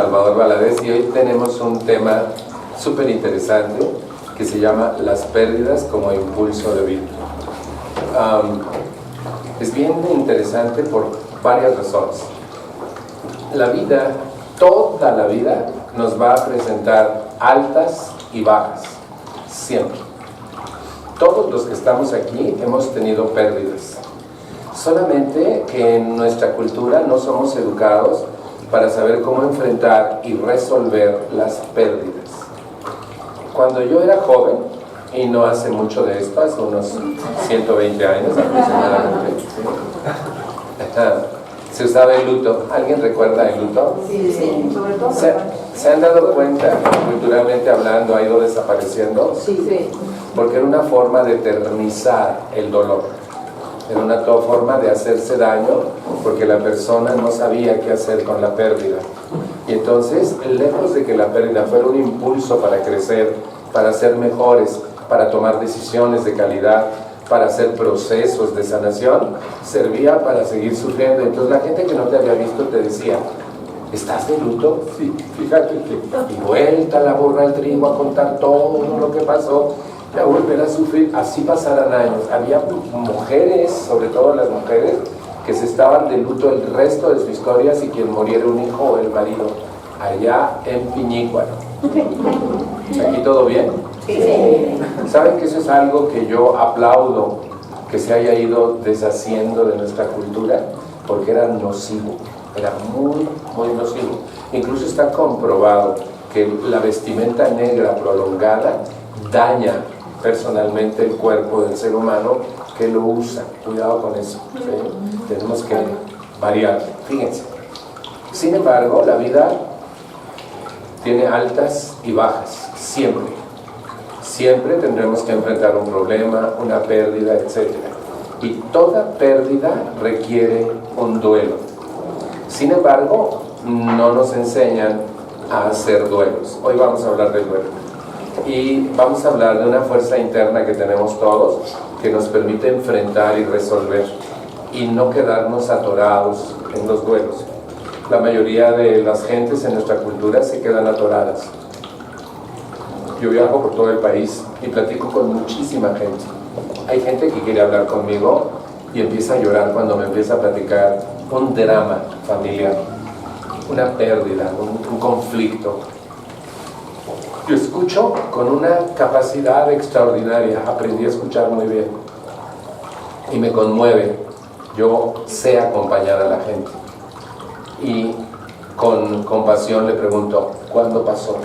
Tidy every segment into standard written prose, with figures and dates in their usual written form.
Salvador Valadez y hoy tenemos un tema súper interesante que se llama las pérdidas como impulso de vida. Es bien interesante por varias razones. La vida, toda la vida, nos va a presentar altas y bajas, siempre. Todos los que estamos aquí hemos tenido pérdidas. Solamente que en nuestra cultura no somos educados para saber cómo enfrentar y resolver las pérdidas. Cuando yo era joven, y no hace mucho de esto, hace unos 120 años aproximadamente, se usaba el luto. ¿Alguien recuerda el luto? Sí, sobre todo. ¿Se han dado cuenta, culturalmente hablando, ha ido desapareciendo? Sí. Porque era una forma de eternizar el dolor. Era una forma de hacerse daño porque la persona no sabía qué hacer con la pérdida. Y entonces, lejos de que la pérdida fuera un impulso para crecer, para ser mejores, para tomar decisiones de calidad, para hacer procesos de sanación, servía para seguir sufriendo. Entonces la gente que no te había visto te decía: ¿estás de luto? Sí, fíjate que... Y vuelta la burra al trigo a contar todo lo que pasó, y a volver a sufrir. Así pasaran años. Había mujeres, sobre todo las mujeres, que se estaban de luto el resto de su historia si quien muriera un hijo o el marido, allá en Piñícuaro. ¿Aquí todo bien? Sí. ¿Saben que eso es algo que yo aplaudo, que se haya ido deshaciendo de nuestra cultura? Porque era nocivo, era muy, muy nocivo. Incluso está comprobado que la vestimenta negra prolongada daña personalmente el cuerpo del ser humano que lo usa. Cuidado con eso, ¿sí? Tenemos que variar. Fíjense. Sin embargo, la vida tiene altas y bajas, siempre. Siempre tendremos que enfrentar un problema, una pérdida, etc. Y toda pérdida requiere un duelo. Sin embargo, no nos enseñan a hacer duelos. Hoy vamos a hablar del duelo. Y vamos a hablar de una fuerza interna que tenemos todos, que nos permite enfrentar y resolver, y no quedarnos atorados en los duelos. La mayoría de las gentes en nuestra cultura se quedan atoradas. Yo viajo por todo el país y platico con muchísima gente. Hay gente que quiere hablar conmigo y empieza a llorar cuando me empieza a platicar un drama familiar, una pérdida, un conflicto. Yo escucho con una capacidad extraordinaria, aprendí a escuchar muy bien y me conmueve. Yo sé acompañar a la gente y con compasión le pregunto: ¿cuándo pasó?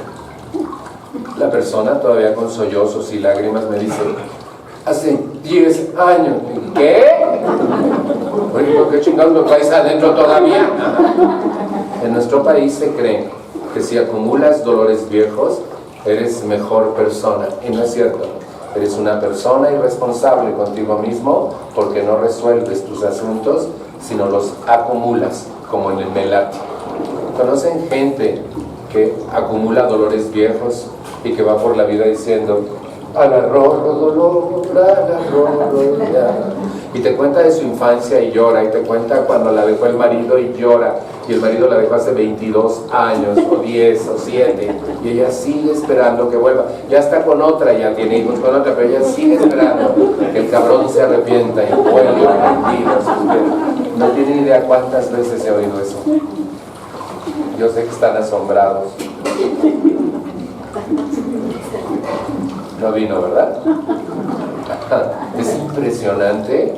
La persona, todavía con sollozos y lágrimas, me dice: hace 10 años. ¿Qué? Oye, ¿por qué chingados me traes adentro todavía? En nuestro país se cree que si acumulas dolores viejos, eres mejor persona. Y no es cierto. Eres una persona irresponsable contigo mismo porque no resuelves tus asuntos, sino los acumulas, como en el melate. ¿Conocen gente que acumula dolores viejos y que va por la vida diciendo: agarró dolor, agarró ya? Y te cuenta de su infancia y llora, y te cuenta cuando la dejó el marido y llora, y el marido la dejó hace 22 años, o 10, o 7, y ella sigue esperando que vuelva. Ya está con otra, ya tiene hijos con otra, pero ella sigue esperando que el cabrón se arrepienta y vuelva. No tienen idea cuántas veces he oído eso. Yo sé que están asombrados. No vino, ¿verdad? Es impresionante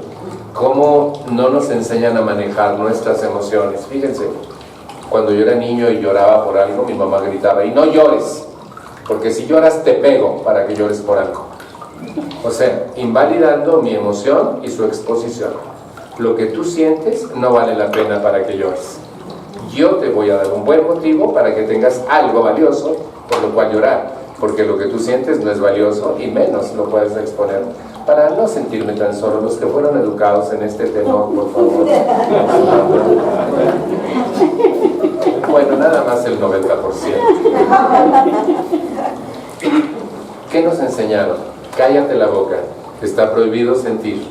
cómo no nos enseñan a manejar nuestras emociones. Fíjense, cuando yo era niño y lloraba por algo, mi mamá gritaba: y no llores, porque si lloras te pego para que llores por algo. O sea, invalidando mi emoción y su exposición. Lo que tú sientes no vale la pena para que llores. Yo te voy a dar un buen motivo para que tengas algo valioso por lo cual llorar, porque lo que tú sientes no es valioso y menos lo puedes exponer. Para no sentirme tan solo, los que fueron educados en este tenor, por favor. Bueno, nada más el 90%. ¿Qué nos enseñaron? Cállate la boca, está prohibido sentir.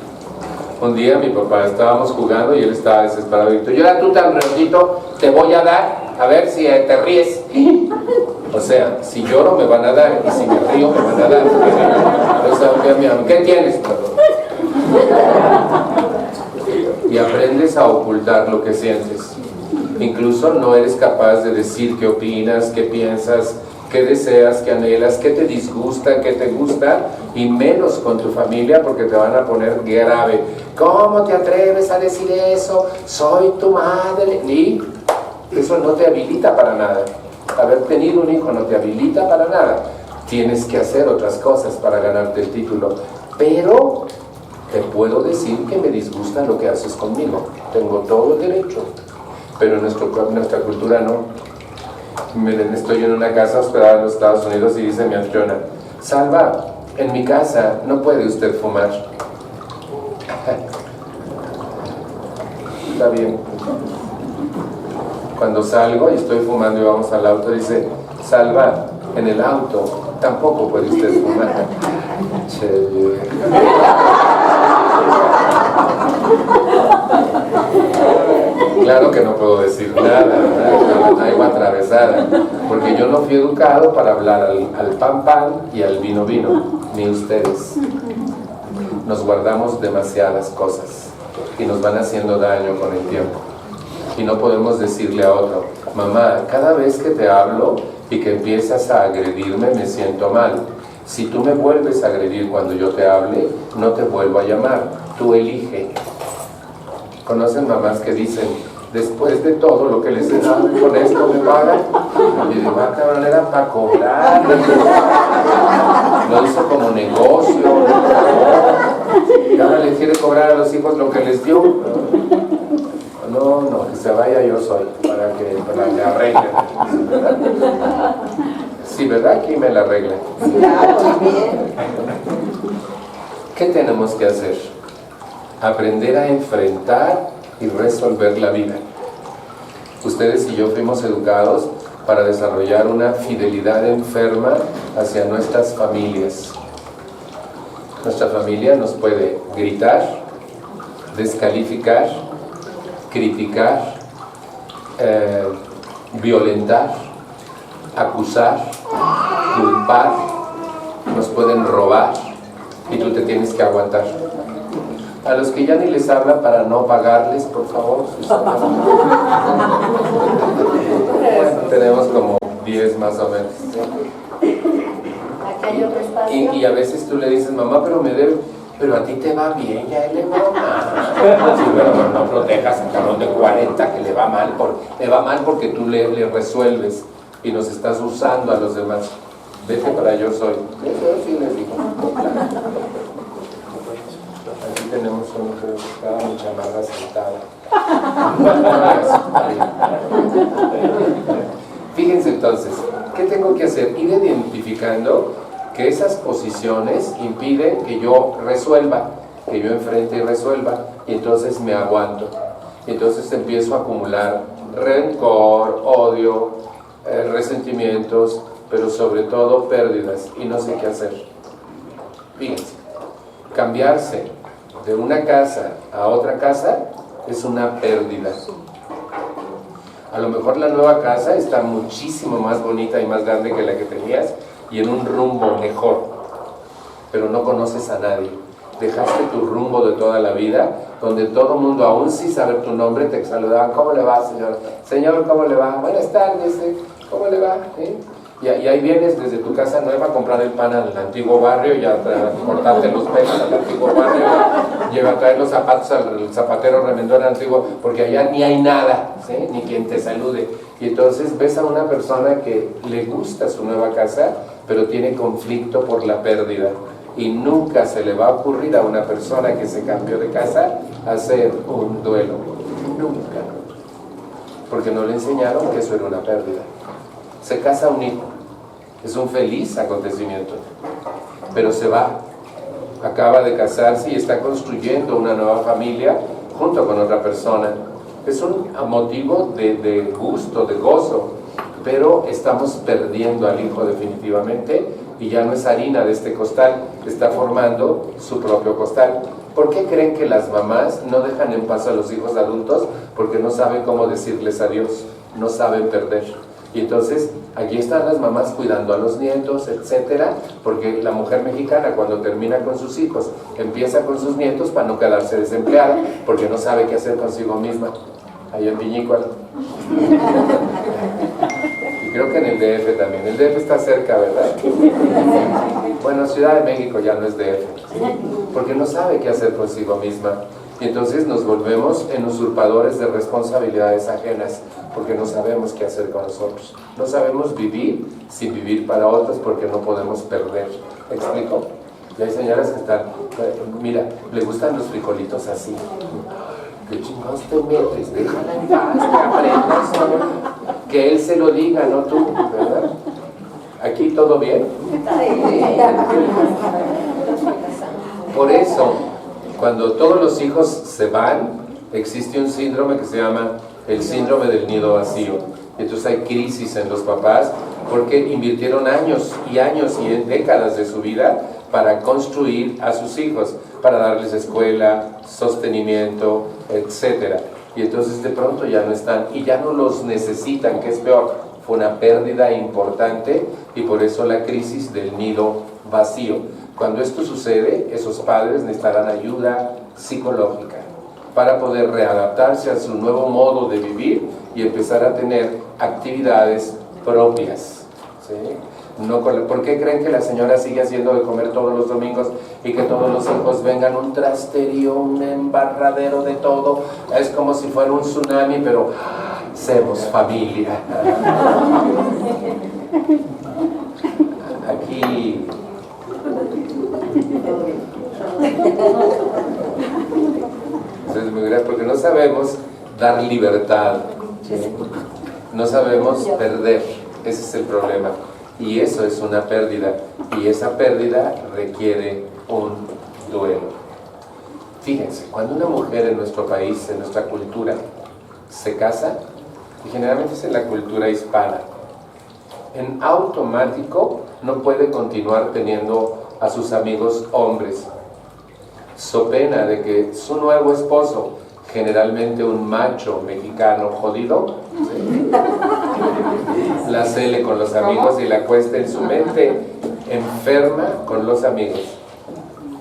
Un día mi papá, estábamos jugando y él estaba desesperado y dijo: llora tú tan redondito, te voy a dar, a ver si te ríes. O sea, si lloro me van a dar y si me río me van a dar. Entonces, ¿qué tienes? Y aprendes a ocultar lo que sientes. Incluso no eres capaz de decir qué opinas, qué piensas, qué deseas, qué anhelas, qué te disgusta, qué te gusta, y menos con tu familia porque te van a poner grave. ¿Cómo te atreves a decir eso? Soy tu madre. Y eso no te habilita para nada. Haber tenido un hijo no te habilita para nada. Tienes que hacer otras cosas para ganarte el título. Pero te puedo decir que me disgusta lo que haces conmigo. Tengo todo el derecho. Pero en nuestra cultura no. Miren, estoy en una casa hospedada en los Estados Unidos y dice mi anfitriona: Salva, en mi casa no puede usted fumar. Está bien. Cuando salgo y estoy fumando y vamos al auto, dice: Salva, en el auto tampoco puede usted fumar. Che. Claro que no puedo decir nada, ¿verdad? La traigo atravesada, porque yo no fui educado para hablar al pan pan y al vino vino, ni ustedes. Nos guardamos demasiadas cosas y nos van haciendo daño con el tiempo. Y no podemos decirle a otro: mamá, cada vez que te hablo y que empiezas a agredirme me siento mal. Si tú me vuelves a agredir cuando yo te hable, no te vuelvo a llamar, tú elige. ¿Conocen mamás que dicen: después de todo lo que les he dado, con esto me pagan? Y yo digo: cabrón, era para cobrar. Lo hizo como negocio. Y ahora le quiere cobrar a los hijos lo que les dio. No, que se vaya yo soy, para que me arreglen. Sí, ¿verdad? Aquí me la arreglen. ¿Qué tenemos que hacer? Aprender a enfrentar y resolver la vida. Ustedes y yo fuimos educados para desarrollar una fidelidad enferma hacia nuestras familias. Nuestra familia nos puede gritar, descalificar, criticar, violentar, acusar, culpar, nos pueden robar y tú te tienes que aguantar. A los que ya ni les hablan para no pagarles, por favor. Bueno, tenemos como 10 más o menos. Y a veces tú le dices: mamá, pero me debe, pero a ti te va bien, ya él le va mal. Sí, pero no protejas al cabrón de 40 que le va mal, porque tú le resuelves y nos estás usando a los demás. Vete para yo soy. Eso sí les digo. Aquí tenemos uno que buscaba mi chamarra sentada. Fíjense entonces, ¿qué tengo que hacer? Ir identificando que esas posiciones impiden que yo resuelva, que yo enfrente y resuelva, y entonces me aguanto. Y entonces empiezo a acumular rencor, odio, resentimientos, pero sobre todo pérdidas, y no sé qué hacer. Fíjense, cambiarse de una casa a otra casa es una pérdida. A lo mejor la nueva casa está muchísimo más bonita y más grande que la que tenías y en un rumbo mejor, pero no conoces a nadie. Dejaste tu rumbo de toda la vida, donde todo el mundo, aún sin saber tu nombre, te saludaban: ¿cómo le va, señor? Señor, ¿cómo le va? Buenas tardes, ¿cómo le va? Y ahí vienes desde tu casa nueva a comprar el pan al antiguo barrio y a cortarte los pelos al antiguo barrio, lleva a traer los zapatos al zapatero remendón antiguo, porque allá ni hay nada, ¿sí? Ni quien te salude. Y entonces ves a una persona que le gusta su nueva casa, pero tiene conflicto por la pérdida. Y nunca se le va a ocurrir a una persona que se cambió de casa hacer un duelo. Nunca. Porque no le enseñaron que eso era una pérdida. Se casa un hijo, es un feliz acontecimiento, pero se va, acaba de casarse y está construyendo una nueva familia junto con otra persona. Es un motivo de gusto, de gozo, pero estamos perdiendo al hijo definitivamente y ya no es harina de este costal, está formando su propio costal. ¿Por qué creen que las mamás no dejan en paz a los hijos adultos? Porque no saben cómo decirles adiós, no saben perder. Y entonces aquí están las mamás cuidando a los nietos, etcétera, porque la mujer mexicana cuando termina con sus hijos empieza con sus nietos para no quedarse desempleada, porque no sabe qué hacer consigo misma. Ahí en Viñícola. Y creo que en el DF también. El DF está cerca, ¿verdad? Bueno, Ciudad de México ya no es DF, porque no sabe qué hacer consigo misma. Y entonces nos volvemos en usurpadores de responsabilidades ajenas, porque no sabemos qué hacer con nosotros. No sabemos vivir sin vivir para otros, porque no podemos perder. ¿Me explico? Y hay señoras que están, mira, le gustan los frijolitos así. ¿Qué chingados te metes? Déjala en paz, que aprendas, ¿no? Que él se lo diga, no tú, ¿verdad? ¿Aquí todo bien? Por eso, cuando todos los hijos se van, existe un síndrome que se llama el síndrome del nido vacío. Entonces hay crisis en los papás porque invirtieron años y décadas de su vida para construir a sus hijos, para darles escuela, sostenimiento, etc. Y entonces de pronto ya no están y ya no los necesitan, que es peor. Fue una pérdida importante y por eso la crisis del nido vacío. Cuando esto sucede, esos padres necesitarán ayuda psicológica para poder readaptarse a su nuevo modo de vivir y empezar a tener actividades propias, ¿sí? No, ¿por qué creen que la señora sigue haciendo de comer todos los domingos y que todos los hijos vengan un trasterío, un embarradero de todo? Es como si fuera un tsunami, pero somos familia. Aquí eso es muy grave porque no sabemos dar libertad, ¿sí? No sabemos perder, ese es el problema. Y eso es una pérdida, y esa pérdida requiere un duelo. Fíjense, cuando una mujer en nuestro país, en nuestra cultura, se casa, y generalmente es en la cultura hispana, en automático no puede continuar teniendo a sus amigos hombres, so pena de que su nuevo esposo, generalmente un macho mexicano jodido, ¿sí?, la cele con los amigos y la acuesta en su mente enferma con los amigos,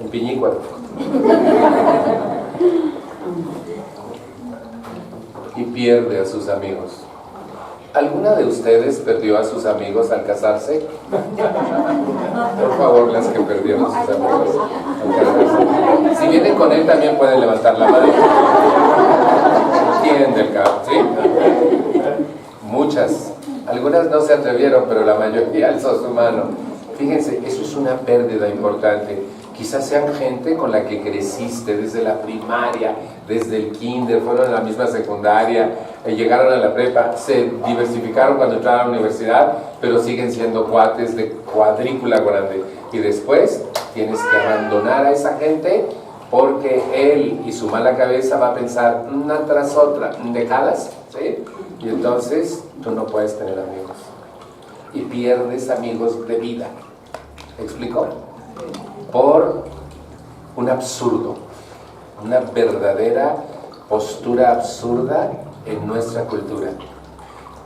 en Piñícuaro. Y pierde a sus amigos. ¿Alguna de ustedes perdió a sus amigos al casarse? Por favor, las que perdieron a sus amigos al casarse. Si vienen con él, también pueden levantar la mano. ¿Quién del carro? ¿Sí? Muchas. Algunas no se atrevieron, pero la mayoría alzó su mano. Fíjense, eso es una pérdida importante. Quizás sean gente con la que creciste desde la primaria, desde el kinder, fueron a la misma secundaria, llegaron a la prepa, se diversificaron cuando entraron a la universidad, pero siguen siendo cuates de cuadrícula grande. Y después tienes que abandonar a esa gente porque él y su mala cabeza va a pensar una tras otra, dejadas, ¿sí? Y entonces tú no puedes tener amigos. Y pierdes amigos de vida. ¿Me explico? Por un absurdo, una verdadera postura absurda en nuestra cultura.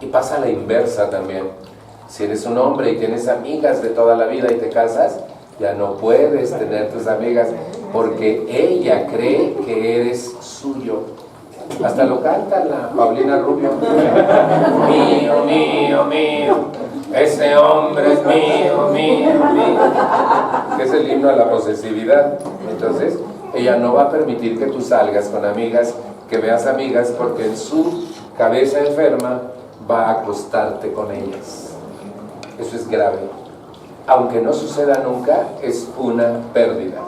Y pasa a la inversa también. Si eres un hombre y tienes amigas de toda la vida y te casas, ya no puedes tener tus amigas porque ella cree que eres suyo. Hasta lo canta la Paulina Rubio. Mío, mío, mío, ese hombre es mío, mío, mío. Que es el himno a la posesividad. Entonces, ella no va a permitir que tú salgas con amigas, que veas amigas, porque en su cabeza enferma va a acostarte con ellas. Eso es grave. Aunque no suceda nunca, es una pérdida.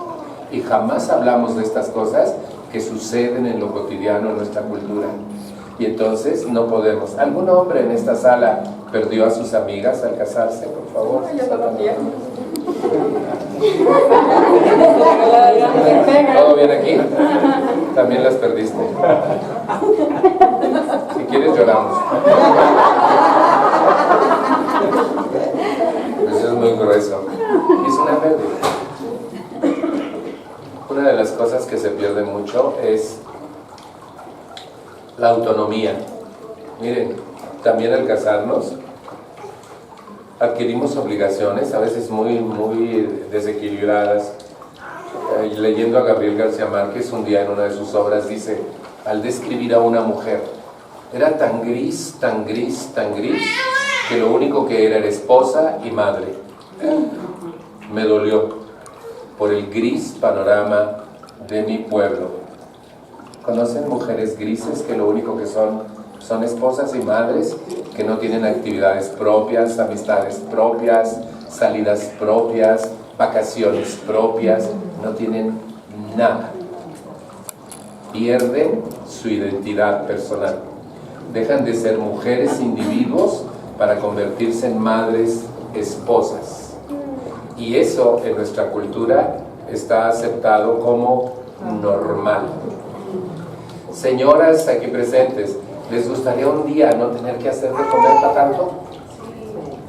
Y jamás hablamos de estas cosas que suceden en lo cotidiano en nuestra cultura. Y entonces no podemos. ¿Algún hombre en esta sala perdió a sus amigas al casarse, por favor? Yo también. ¿Todo bien aquí? También las perdiste. Si quieres lloramos. Eso es muy grueso. Es una pérdida. Una de las cosas que se pierde mucho es la autonomía. Miren, también al casarnos adquirimos obligaciones, a veces muy, muy desequilibradas. Leyendo a Gabriel García Márquez un día en una de sus obras, dice, al describir a una mujer, era tan gris, tan gris, tan gris, que lo único que era esposa y madre. Me dolió por el gris panorama de mi pueblo. ¿Conocen mujeres grises que lo único que son esposas y madres, que no tienen actividades propias, amistades propias, salidas propias, vacaciones propias, no tienen nada? Pierden su identidad personal. Dejan de ser mujeres individuos para convertirse en madres esposas. Y eso en nuestra cultura está aceptado como normal. Señoras aquí presentes, ¿les gustaría un día no tener que hacer de comer para tanto?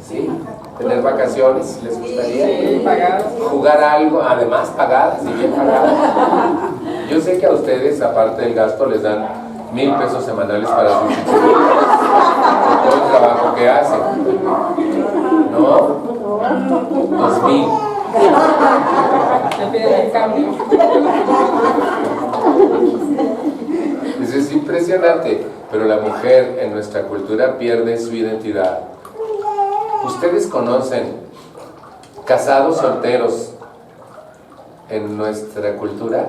¿Sí? ¿Tener vacaciones? ¿Les gustaría? Sí, pagadas. ¿Jugar algo? Además pagadas y bien pagadas. Yo sé que a ustedes, aparte del gasto, les dan 1,000 pesos semanales para sus hijos. Por todo el trabajo que hacen. ¿No? 2,000. Me piden el cambio. Eso es impresionante, pero la mujer en nuestra cultura pierde su identidad. ¿Ustedes conocen casados solteros en nuestra cultura?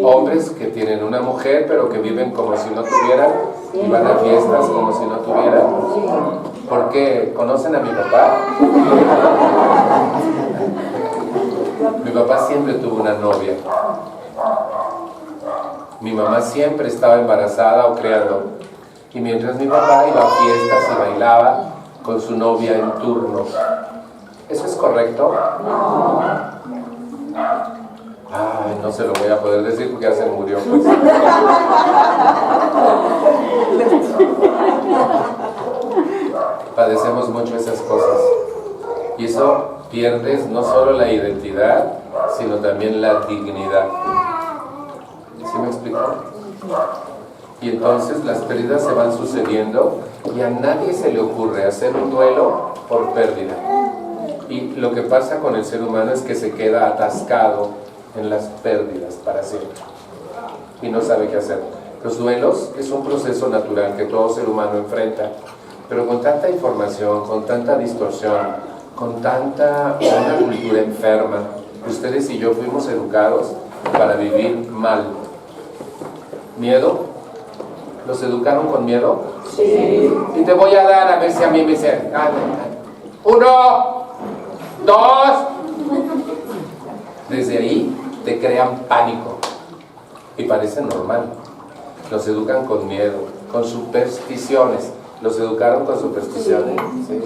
Hombres que tienen una mujer pero que viven como si no tuvieran y van a fiestas como si no tuvieran. ¿Por qué? ¿Conocen a mi papá? Mi papá siempre tuvo una novia. Mi mamá siempre estaba embarazada o criando. Y mientras mi papá iba a fiestas y bailaba con su novia en turno. ¿Eso es correcto? No. Ay, no se lo voy a poder decir porque ya se murió, pues. Padecemos mucho esas cosas. Y eso pierdes no solo la identidad, sino también la dignidad. ¿Sí me explico? Y entonces las pérdidas se van sucediendo y a nadie se le ocurre hacer un duelo por pérdida. Y lo que pasa con el ser humano es que se queda atascado en las pérdidas para siempre y no sabe qué hacer. Los duelos es un proceso natural que todo ser humano enfrenta, pero con tanta información, con tanta distorsión, con tanta una cultura enferma, ustedes y yo fuimos educados para vivir mal. ¿Miedo? ¿Los educaron con miedo? Sí. Y te voy a dar a ver si a mí me dicen 1, 2. Desde ahí te crean pánico y parece normal. Los educan con miedo, con supersticiones. ¿Los educaron con supersticiones? Sí.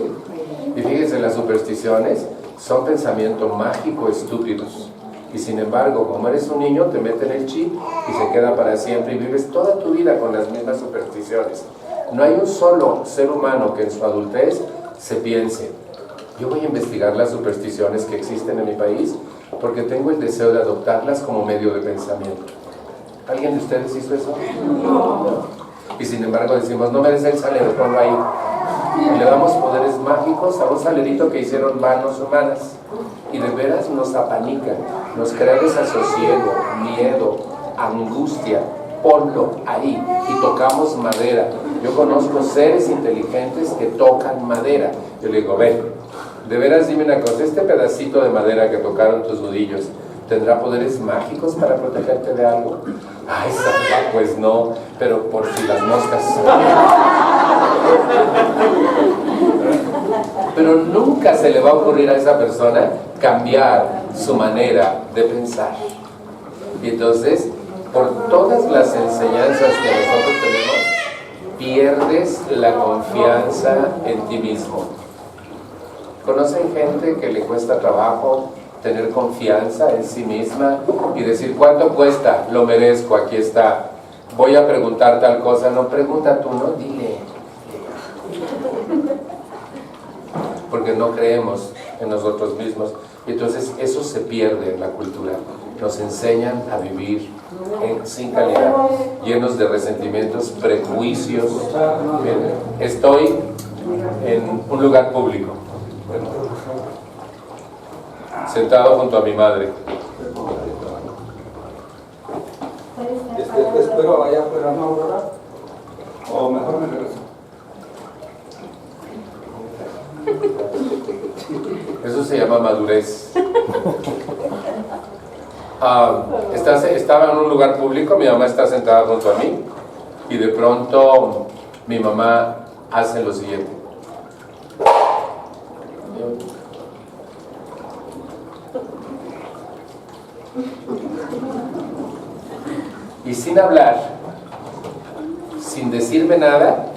Y fíjense, las supersticiones son pensamiento mágico estúpidos. Y sin embargo, como eres un niño, te meten el chip y se queda para siempre y vives toda tu vida con las mismas supersticiones. No hay un solo ser humano que en su adultez se piense, yo voy a investigar las supersticiones que existen en mi país porque tengo el deseo de adoptarlas como medio de pensamiento. ¿Alguien de ustedes hizo eso? No. Y sin embargo decimos, no merece el salero, ponlo ahí. Y le damos poderes mágicos a un salerito que hicieron manos humanas. Y de veras nos apanica, nos crea desasosiego, miedo, angustia. Ponlo ahí y tocamos madera. Yo conozco seres inteligentes que tocan madera. Yo le digo, ven, de veras dime una cosa, este pedacito de madera que tocaron tus nudillos, ¿tendrá poderes mágicos para protegerte de algo? Ay, Santa, pues no, pero por si las moscas. Pero nunca se le va a ocurrir a esa persona cambiar su manera de pensar. Y entonces, por todas las enseñanzas que nosotros tenemos, pierdes la confianza en ti mismo. ¿Conocen gente que le cuesta trabajo tener confianza en sí misma y decir, ¿cuánto cuesta? Lo merezco, aquí está. Voy a preguntar tal cosa. No, pregunta tú, no, dile. Porque no creemos en nosotros mismos. Y entonces eso se pierde en la cultura. Nos enseñan a vivir sin calidad, llenos de resentimientos, prejuicios. Estoy en un lugar público, sentado junto a mi madre. Te espero allá afuera, ¿no, Aurora? O mejor me regreso. Eso se llama madurez. Estaba en un lugar público, mi mamá está sentada junto a mí y de pronto mi mamá hace lo siguiente. Y sin hablar, sin decirme nada,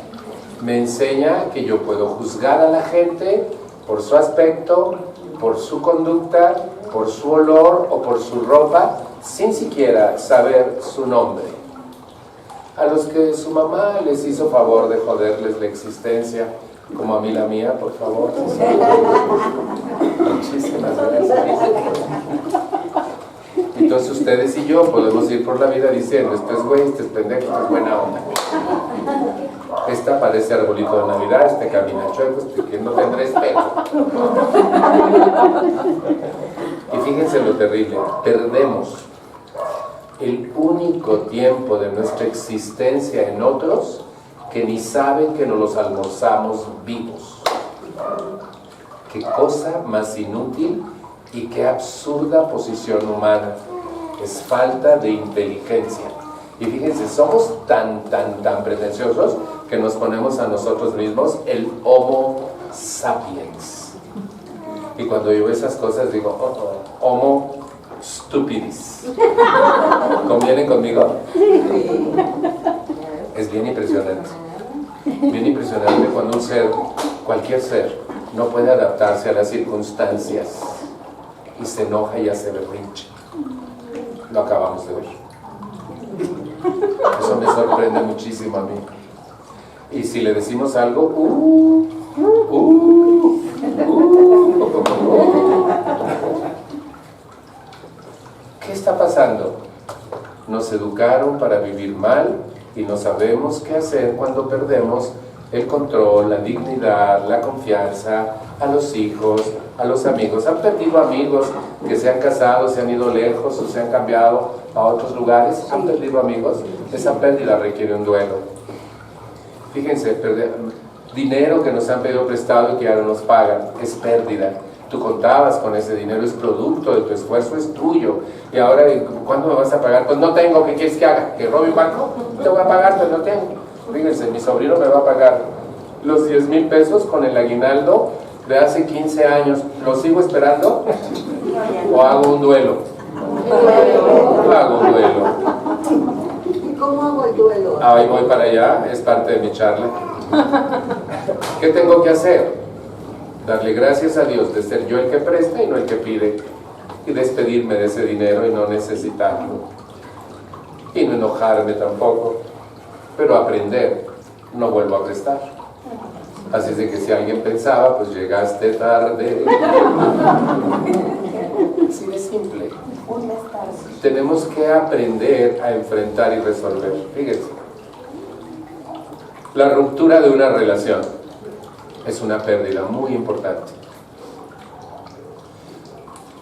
me enseña que yo puedo juzgar a la gente por su aspecto, por su conducta, por su olor o por su ropa, sin siquiera saber su nombre. A los que su mamá les hizo favor de joderles la existencia, como a mí la mía, por favor. Muchísimas gracias. Entonces ustedes y yo podemos ir por la vida diciendo, este es güey, este es pendejo, este es buena onda. Esta parece arbolito de Navidad, este camina chueco, este que no tendrá espejo. Y fíjense lo terrible, perdemos el único tiempo de nuestra existencia en otros que ni saben que nos los almorzamos vivos. Qué cosa más inútil y qué absurda posición humana. Es falta de inteligencia. Y fíjense, somos tan pretenciosos que nos ponemos a nosotros mismos el Homo sapiens. Y cuando yo veo esas cosas digo, Homo stupidis. ¿Convienen conmigo? Es bien impresionante. Bien impresionante cuando un ser, cualquier ser, no puede adaptarse a las circunstancias y se enoja y hace berrinche. Lo acabamos de ver. Eso me sorprende muchísimo a mí. Y si le decimos algo, ¿qué está pasando? Nos educaron para vivir mal y no sabemos qué hacer cuando perdemos el control, la dignidad, la confianza, a los hijos, a los amigos. Han perdido amigos que se han casado, se han ido lejos o se han cambiado a otros lugares. Han perdido amigos. Esa pérdida requiere un duelo. Fíjense, dinero que nos han pedido prestado y que ya no nos pagan, es pérdida. Tú contabas con ese dinero, es producto de tu esfuerzo, es tuyo. Y ahora, ¿cuándo me vas a pagar? Pues no tengo, ¿qué quieres que haga? ¿Que robe un banco? Te voy a pagar, pues no tengo. Fíjense, mi sobrino me va a pagar los 10,000 pesos con el aguinaldo de hace 15 años. ¿Lo sigo esperando? ¿O hago un duelo? Hago un duelo. ¿Y cómo hago el duelo? Ahí voy para allá, es parte de mi charla. ¿Qué tengo que hacer? Darle gracias a Dios de ser yo el que presta y no el que pide. Y despedirme de ese dinero y no necesitarlo. Y no enojarme tampoco. Pero aprender, no vuelvo a prestar. Así es de que si alguien pensaba, pues llegaste tarde. Así de simple. Tenemos que aprender a enfrentar y resolver. Fíjense. La ruptura de una relación es una pérdida muy importante.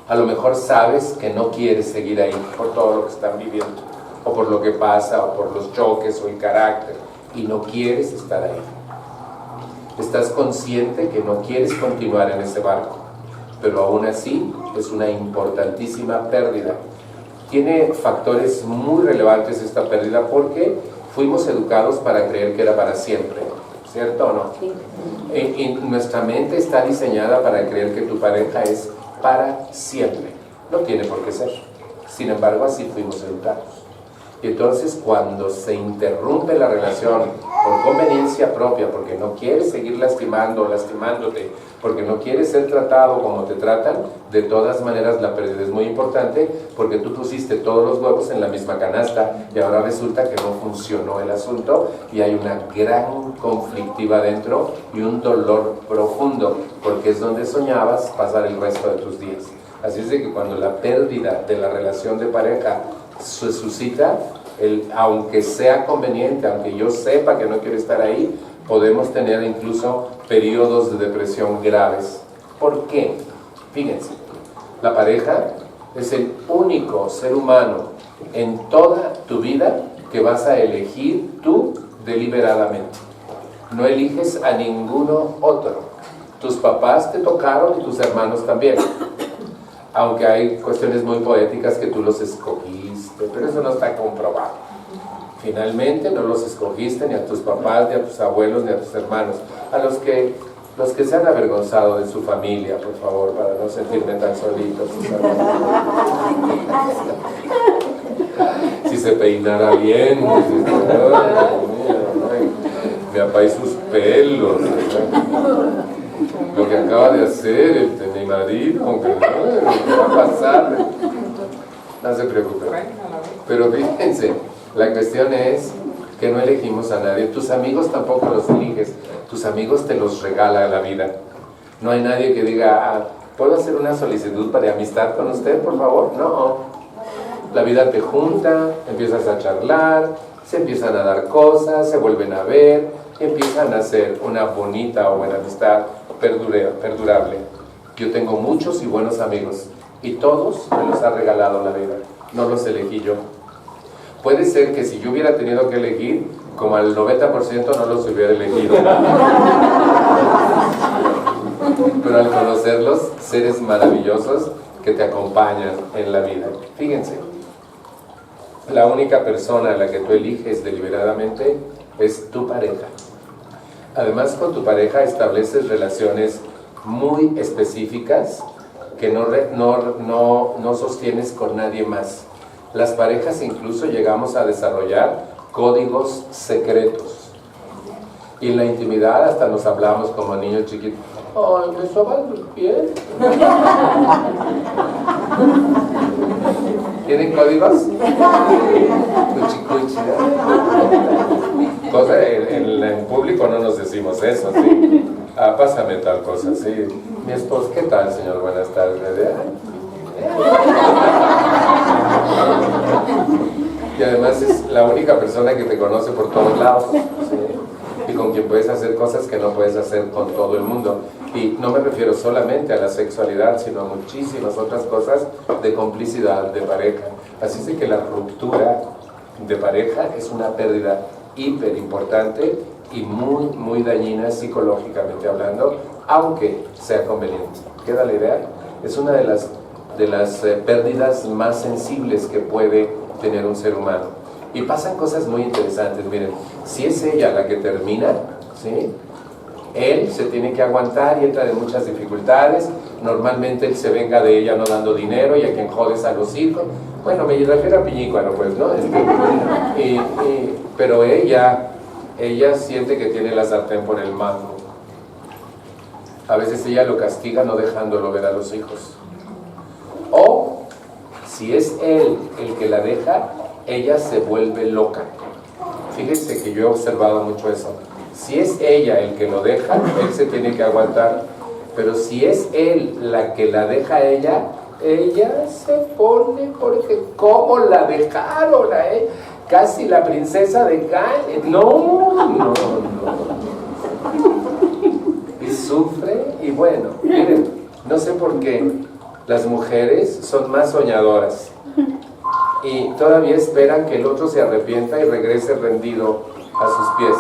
A lo mejor sabes que no quieres seguir ahí por todo lo que están viviendo, o por lo que pasa, o por los choques, o el carácter, y no quieres estar ahí. Estás consciente que no quieres continuar en ese barco, pero aún así es una importantísima pérdida. Tiene factores muy relevantes esta pérdida porque fuimos educados para creer que era para siempre, ¿cierto o no? Sí. Y nuestra mente está diseñada para creer que tu pareja es para siempre. No tiene por qué ser. Sin embargo, así fuimos educados. Y entonces cuando se interrumpe la relación por conveniencia propia, porque no quieres seguir lastimando o lastimándote, porque no quieres ser tratado como te tratan, de todas maneras la pérdida es muy importante porque tú pusiste todos los huevos en la misma canasta y ahora resulta que no funcionó el asunto y hay una gran conflictiva dentro y un dolor profundo porque es donde soñabas pasar el resto de tus días. Así es de que cuando la pérdida de la relación de pareja se suscita, aunque sea conveniente, aunque yo sepa que no quiero estar ahí, podemos tener incluso periodos de depresión graves. ¿Por qué? Fíjense, la pareja es el único ser humano en toda tu vida que vas a elegir tú deliberadamente. No eliges a ninguno otro. Tus papás te tocaron y tus hermanos también. Aunque hay cuestiones muy poéticas que tú los escogiste, pero eso no está comprobado. Finalmente no los escogiste ni a tus papás, ni a tus abuelos, ni a tus hermanos. A los que se han avergonzado de su familia, por favor, para no sentirme tan solitos. Si se peinara bien, mi papá y sus pelos, lo que acaba de hacer mi marido, aunque no, ¿qué va a pasar? No se preocupe. Pero fíjense, la cuestión es que no elegimos a nadie. Tus amigos tampoco los eliges. Tus amigos te los regala la vida. No hay nadie que diga, ¿puedo hacer una solicitud para amistad con usted, por favor? No. La vida te junta, empiezas a charlar, se empiezan a dar cosas, se vuelven a ver, empiezan a hacer una bonita o buena amistad perdurable. Yo tengo muchos y buenos amigos y todos me los ha regalado la vida. No los elegí yo. Puede ser que si yo hubiera tenido que elegir, como al 90% no los hubiera elegido. Pero al conocerlos, seres maravillosos que te acompañan en la vida. Fíjense, la única persona a la que tú eliges deliberadamente es tu pareja. Además, con tu pareja estableces relaciones muy específicas que no sostienes con nadie más. Las parejas incluso llegamos a desarrollar códigos secretos. Y en la intimidad hasta nos hablamos como niños chiquitos. ¡Ay, me sobas los pies! ¿Tienen códigos? Cuchi, cuchi. Cosa, en público no nos decimos eso, ¿sí? Pásame tal cosa, sí. Mi esposo, ¿qué tal, señor? Buenas tardes. Y además es la única persona que te conoce por todos lados, ¿sí? Y con quien puedes hacer cosas que no puedes hacer con todo el mundo. Y no me refiero solamente a la sexualidad, sino a muchísimas otras cosas de complicidad de pareja. Así es que la ruptura de pareja es una pérdida hiper importante y muy, muy dañina psicológicamente hablando, aunque sea conveniente. ¿Queda la idea? Es una de las pérdidas más sensibles que puede tener un ser humano. Y pasan cosas muy interesantes. Miren, si es ella la que termina, ¿sí? Él se tiene que aguantar y entra en muchas dificultades. Normalmente él se venga de ella no dando dinero y a quien jodes a los hijos. Bueno, me refiero a Piñícuaro, pues, ¿no? Pero ella siente que tiene la sartén por el mango. A veces ella lo castiga no dejándolo ver a los hijos. O, si es él el que la deja, ella se vuelve loca. Fíjense que yo he observado mucho eso. Si es ella el que lo deja, él se tiene que aguantar. Pero si es él la que la deja a ella se pone porque ¿cómo la dejaron? Casi la princesa de Gales. No. Y sufre y bueno, miren, no sé por qué las mujeres son más soñadoras y todavía esperan que el otro se arrepienta y regrese rendido a sus pies.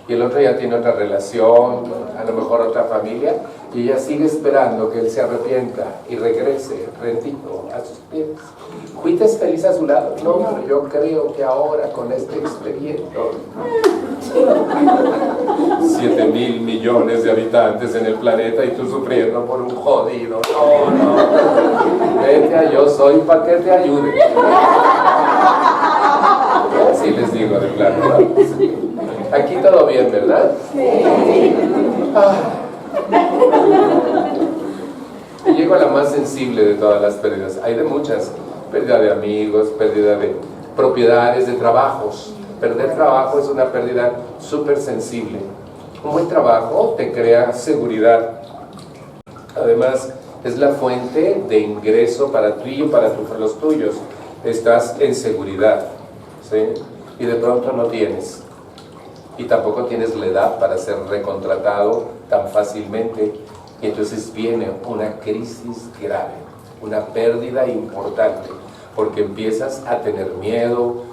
Y el otro ya tiene otra relación, a lo mejor otra familia, y ella sigue esperando que él se arrepienta y regrese rendido a sus pies. ¿Fuiste feliz a su lado? No, pero yo creo que ahora con este experimento 7,000 millones de habitantes en el planeta y tú sufriendo por un jodido. No. Vete a yo soy para que te ayude. Así les digo de plano, ¿no? Aquí todo bien, ¿verdad? Sí. Y llego a la más sensible de todas las pérdidas. Hay de muchas. Pérdida de amigos, pérdida de propiedades, de trabajos. Perder trabajo es una pérdida súper sensible. Un buen trabajo te crea seguridad. Además, es la fuente de ingreso para ti y para los tuyos. Estás en seguridad, ¿sí? Y de pronto no tienes. y tampoco tienes la edad para ser recontratado tan fácilmente, y entonces viene una crisis grave, una pérdida importante, porque empiezas a tener miedo,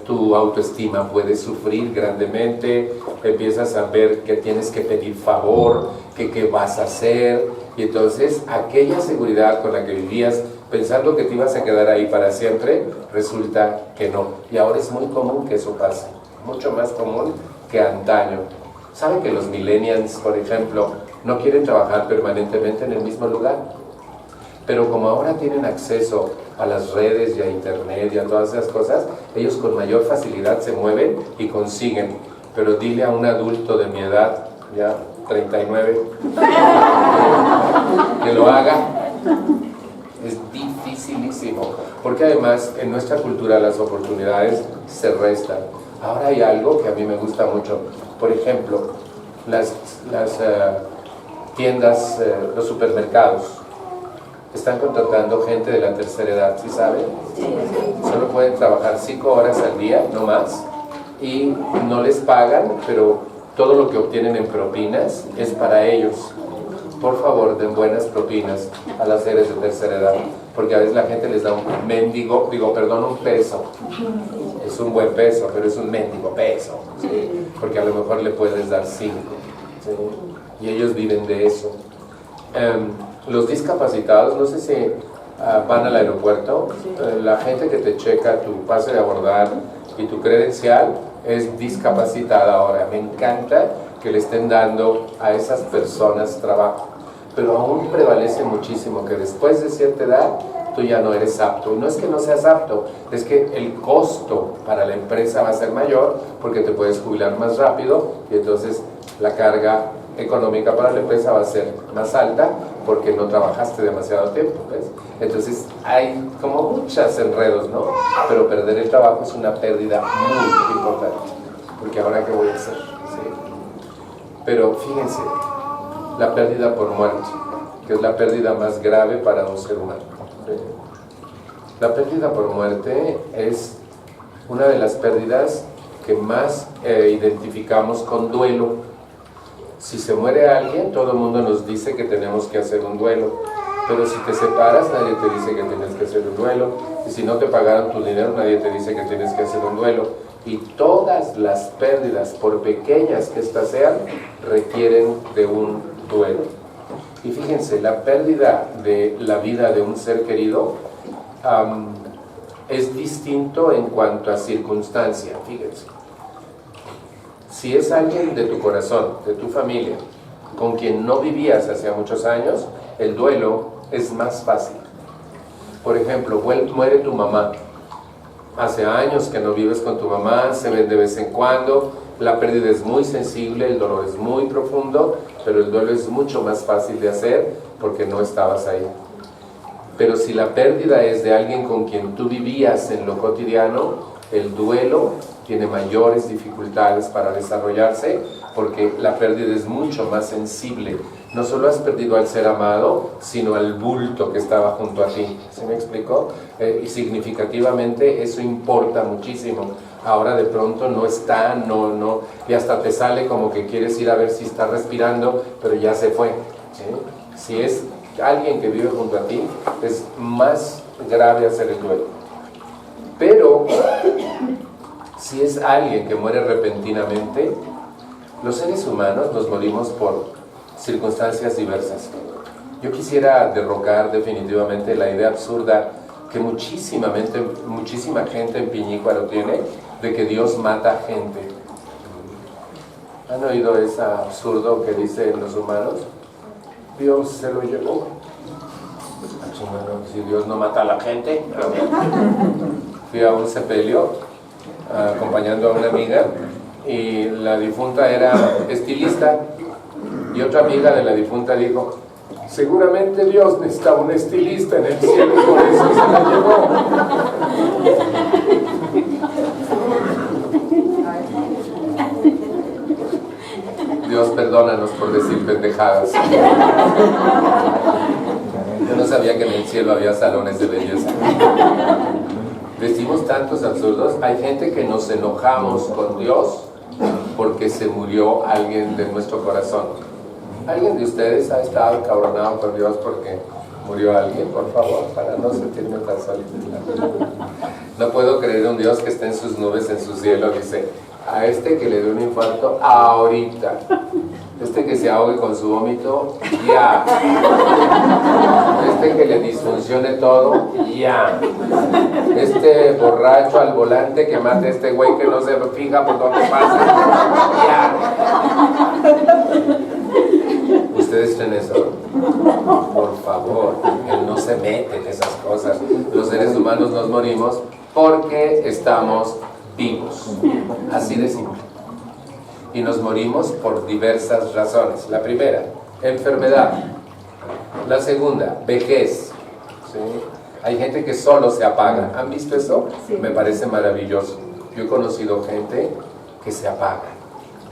tu autoestima puede sufrir grandemente, empiezas a ver que tienes que pedir favor, que qué vas a hacer, y entonces aquella seguridad con la que vivías pensando que te ibas a quedar ahí para siempre, resulta que no. Y ahora es muy común que eso pase, mucho más común que antaño. ¿Saben que los millennials, por ejemplo, no quieren trabajar permanentemente en el mismo lugar? Pero como ahora tienen acceso a las redes y a internet y a todas esas cosas, ellos con mayor facilidad se mueven y consiguen. Pero dile a un adulto de mi edad, ya 39, que lo haga, es dificilísimo, porque además en nuestra cultura las oportunidades se restan. Ahora hay algo que a mí me gusta mucho, por ejemplo, las tiendas, los supermercados, están contratando gente de la tercera edad, ¿sí saben? Solo pueden trabajar 5 horas al día, no más, y no les pagan, pero todo lo que obtienen en propinas es para ellos. Por favor, den buenas propinas a las seres de tercera edad, porque a veces la gente les da un un peso. Es un buen peso, pero es un mendigo peso, ¿sí? Porque a lo mejor le puedes dar 5, ¿sí? Y ellos viven de eso. Los discapacitados, no sé si van al aeropuerto, la gente que te checa tu pase de abordar y tu credencial es discapacitada ahora. Me encanta que le estén dando a esas personas trabajo, pero aún prevalece muchísimo que después de cierta edad tú ya no eres apto. Y no es que no seas apto, es que el costo para la empresa va a ser mayor porque te puedes jubilar más rápido y entonces la carga económica para la empresa va a ser más alta porque no trabajaste demasiado tiempo, ¿ves? Entonces hay como muchos enredos, ¿no? Pero perder el trabajo es una pérdida muy importante, porque ahora ¿qué voy a hacer? ¿Sí? Pero fíjense, la pérdida por muerte, que es la pérdida más grave para un ser humano, ¿sí? La pérdida por muerte es una de las pérdidas que más identificamos con duelo. Si se muere alguien, todo el mundo nos dice que tenemos que hacer un duelo, pero si te separas, nadie te dice que tienes que hacer un duelo, y si no te pagaron tu dinero, nadie te dice que tienes que hacer un duelo, y todas las pérdidas, por pequeñas que éstas sean, requieren de un duelo. Y fíjense, la pérdida de la vida de un ser querido es distinto en cuanto a circunstancia, fíjense. Si es alguien de tu corazón, de tu familia, con quien no vivías hacía muchos años, el duelo es más fácil. Por ejemplo, muere tu mamá. Hace años que no vives con tu mamá, se ven de vez en cuando, la pérdida es muy sensible, el dolor es muy profundo, pero el duelo es mucho más fácil de hacer porque no estabas ahí. Pero si la pérdida es de alguien con quien tú vivías en lo cotidiano, el duelo tiene mayores dificultades para desarrollarse porque la pérdida es mucho más sensible. No solo has perdido al ser amado, sino al bulto que estaba junto a ti. ¿Sí me explico? Y significativamente eso importa muchísimo. Ahora de pronto no está, y hasta te sale como que quieres ir a ver si está respirando, pero ya se fue, ¿sí? Si es alguien que vive junto a ti, es más grave hacer el duelo. Pero si es alguien que muere repentinamente, los seres humanos nos morimos por circunstancias diversas. Yo quisiera derrocar definitivamente la idea absurda que muchísima gente en Piñícuaro tiene de que Dios mata gente. ¿Han oído ese absurdo que dicen los humanos? Dios se lo llevó. Si Dios no mata a la gente. Fui a un sepelio acompañando a una amiga y la difunta era estilista y otra amiga de la difunta dijo: seguramente Dios necesitaba un estilista en el cielo y por eso se la llevó. Dios perdónanos por decir pendejadas. Yo no sabía que en el cielo había salones de belleza. Decimos tantos absurdos. Hay gente que nos enojamos con Dios porque se murió alguien de nuestro corazón. ¿Alguien de ustedes ha estado encabronado con Dios porque murió alguien? Por favor, para no sentirme tan solitario. No puedo creer un Dios que esté en sus nubes, en su cielo. Dice, a este que le dé un infarto, ahorita. Este que se ahogue con su vómito, ya. Este que le disfuncione todo, ya. Este borracho al volante que mate a este güey que no se fija por dónde pasa, ya. ¿Ustedes creen eso? Por favor, Él no se mete en esas cosas. Los seres humanos nos morimos porque estamos vivos. Así de simple. Y nos morimos por diversas razones. La primera, enfermedad. La segunda, vejez. ¿Sí? Hay gente que solo se apaga. ¿Han visto eso? Sí. Me parece maravilloso. Yo he conocido gente que se apaga.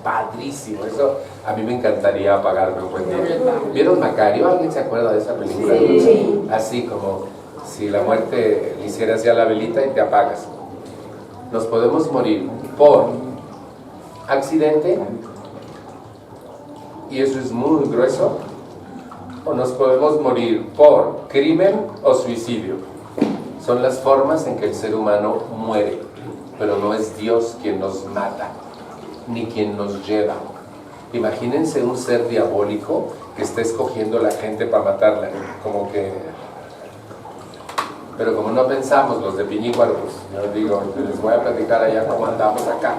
Padrísimo. Eso a mí me encantaría apagarme un buen día. ¿Vieron Macario? ¿Alguien se acuerda de esa película? Sí. Así como si la muerte le hiciera así a la velita y te apagas. Nos podemos morir por accidente, y eso es muy grueso, o nos podemos morir por crimen o suicidio. Son las formas en que el ser humano muere, pero no es Dios quien nos mata, ni quien nos lleva. Imagínense un ser diabólico que está escogiendo a la gente para matarla, como que... Pero como no pensamos los de Piñícuaro, pues yo digo, les voy a platicar allá cómo andamos acá.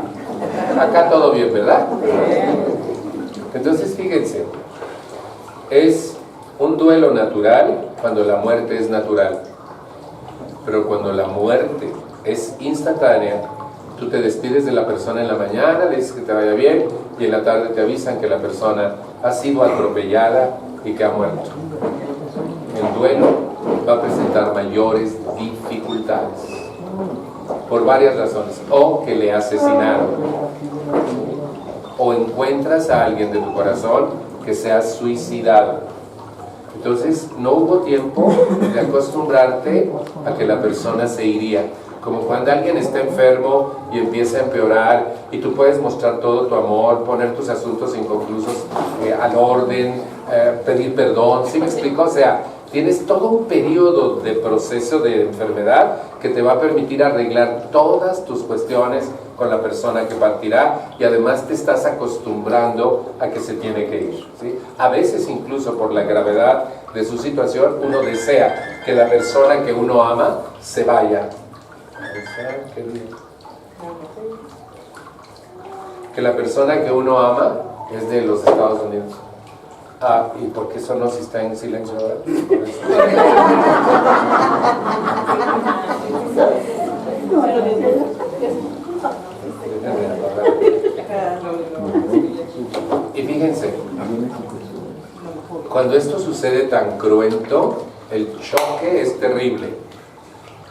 Acá todo bien, ¿verdad? Entonces fíjense, es un duelo natural cuando la muerte es natural. Pero cuando la muerte es instantánea, tú te despides de la persona en la mañana, le dices que te vaya bien, y en la tarde te avisan que la persona ha sido atropellada y que ha muerto. El duelo va a presentar mayores dificultades por varias razones, o que le asesinaron, o encuentras a alguien de tu corazón que se ha suicidado. Entonces no hubo tiempo de acostumbrarte a que la persona se iría. Como cuando alguien está enfermo y empieza a empeorar y tú puedes mostrar todo tu amor, poner tus asuntos inconclusos al orden, pedir perdón. ¿Sí me explico? O sea, tienes todo un periodo de proceso de enfermedad que te va a permitir arreglar todas tus cuestiones con la persona que partirá, y además te estás acostumbrando a que se tiene que ir, ¿sí? A veces incluso por la gravedad de su situación uno desea que la persona que uno ama se vaya. Que la persona que uno ama es de los Estados Unidos. Ah, ¿y por qué eso no si está en silencio ahora? Y fíjense, cuando esto sucede tan cruento, el choque es terrible.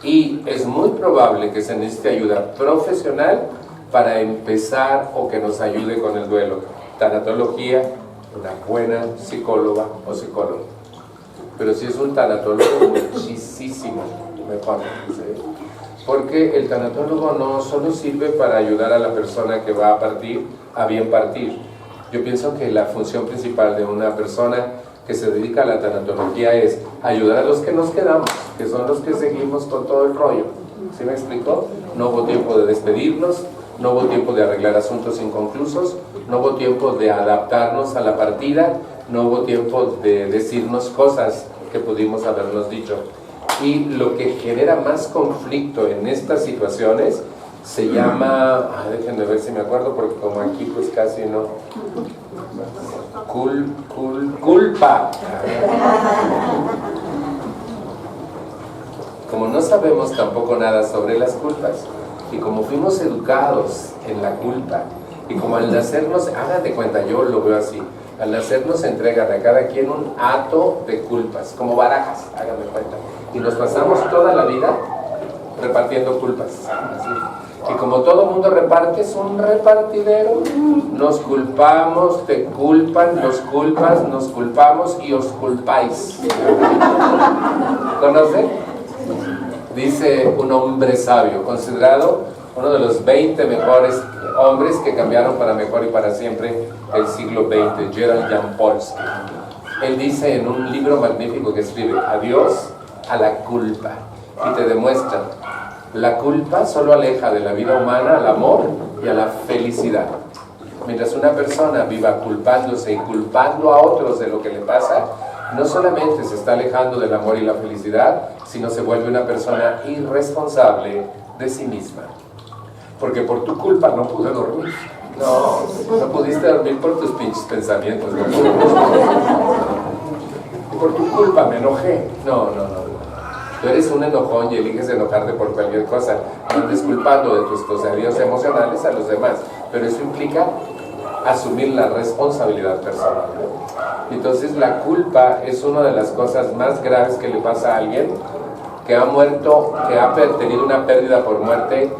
Y es muy probable que se necesite ayuda profesional para empezar o que nos ayude con el duelo. Tanatología, una buena psicóloga o psicólogo. Pero si es un tanatólogo, muchísimo mejor, ¿sí? Porque el tanatólogo no solo sirve para ayudar a la persona que va a partir a bien partir. Yo pienso que la función principal de una persona que se dedica a la tanatología es ayudar a los que nos quedamos, que son los que seguimos con todo el rollo. ¿Sí me explico? No hubo tiempo de despedirnos, no hubo tiempo de arreglar asuntos inconclusos, no hubo tiempo de adaptarnos a la partida, no hubo tiempo de decirnos cosas que pudimos habernos dicho. Y lo que genera más conflicto en estas situaciones se llama, déjenme ver si me acuerdo, porque como aquí pues casi no, culpa. Como no sabemos tampoco nada sobre las culpas, y como fuimos educados en la culpa, y como al nacernos, hagan de cuenta, yo lo veo así, al nacernos se entregan a cada quien un hato de culpas, como barajas, hagan de cuenta, y nos pasamos toda la vida repartiendo culpas, así. Y como todo mundo reparte, es un repartidero, nos culpamos, te culpan, los culpas, nos culpamos y os culpáis. ¿Conocen? Dice un hombre sabio, considerado uno de los 20 mejores hombres que cambiaron para mejor y para siempre el siglo XX, Gerald Jampolsky. Él dice en un libro magnífico que escribe, Adiós a la culpa, y te demuestra, la culpa solo aleja de la vida humana al amor y a la felicidad. Mientras una persona viva culpándose y culpando a otros de lo que le pasa, no solamente se está alejando del amor y la felicidad, sino se vuelve una persona irresponsable de sí misma. Porque por tu culpa no pude dormir. No pudiste dormir por tus pinches pensamientos. No. Y por tu culpa me enojé. No. Tú eres un enojón y eliges enojarte por cualquier cosa. No andes culpando de tus toseríos emocionales a los demás. Pero eso implica asumir la responsabilidad personal. Entonces la culpa es una de las cosas más graves que le pasa a alguien que ha muerto, que ha tenido una pérdida por muerte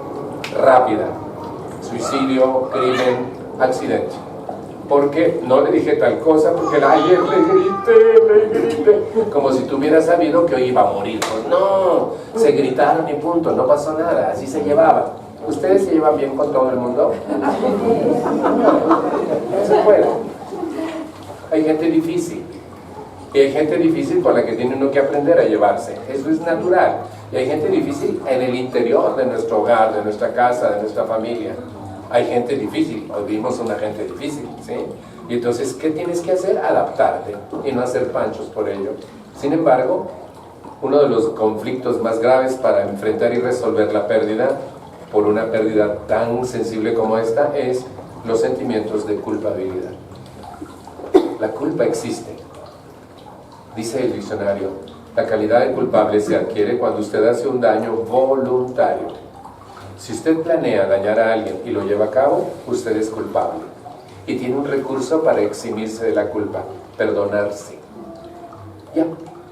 rápida. Suicidio, crimen, accidente. Porque no le dije tal cosa, porque ayer le grité, como si tú hubieras sabido que hoy iba a morir. Pues no, se gritaron y punto, no pasó nada, así se llevaban. ¿Ustedes se llevan bien con todo el mundo? No se puede. Hay gente difícil. Y hay gente difícil con la que tiene uno que aprender a llevarse. Eso es natural. Y hay gente difícil en el interior de nuestro hogar, de nuestra casa, de nuestra familia. Hay gente difícil. Hoy vimos una gente difícil, ¿sí? Y entonces, ¿qué tienes que hacer? Adaptarte y no hacer panchos por ello. Sin embargo, uno de los conflictos más graves para enfrentar y resolver la pérdida, por una pérdida tan sensible como esta, es los sentimientos de culpabilidad. La culpa existe. Dice el diccionario, la calidad de culpable se adquiere cuando usted hace un daño voluntario. Si usted planea dañar a alguien y lo lleva a cabo, usted es culpable. Y tiene un recurso para eximirse de la culpa, perdonarse. Ya,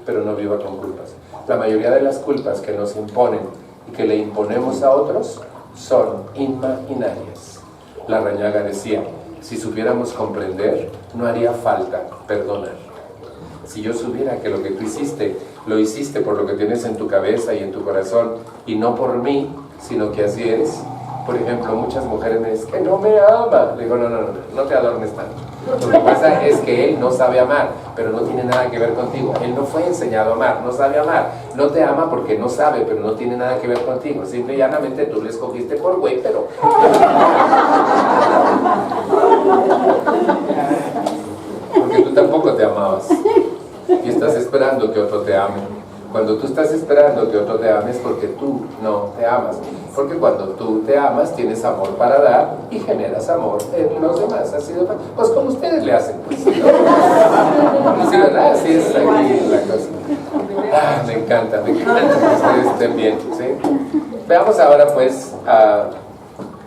pero no viva con culpas. La mayoría de las culpas que nos imponen y que le imponemos a otros son imaginarias. Larrañaga decía, si supiéramos comprender, no haría falta perdonar. Si yo supiera que lo que tú hiciste, lo hiciste por lo que tienes en tu cabeza y en tu corazón, y no por mí, sino que así eres. Por ejemplo, muchas mujeres me dicen que no me ama. Le digo, no te adornes tanto. Lo que pasa es que él no sabe amar, pero no tiene nada que ver contigo. Él no fue enseñado a amar, no sabe amar. No te ama porque no sabe, pero no tiene nada que ver contigo. Simple y llanamente tú le escogiste por güey, pero... Porque tú tampoco te amabas. Y estás esperando que otro te ame. Cuando tú estás esperando que otro te ame es porque tú no te amas. Porque cuando tú te amas, tienes amor para dar y generas amor en los demás. Así de, pues como ustedes le hacen. Pues, ¿no? Sí, ¿verdad? Así es aquí la cosa. Me encanta que ustedes estén bien. ¿Sí? Veamos ahora pues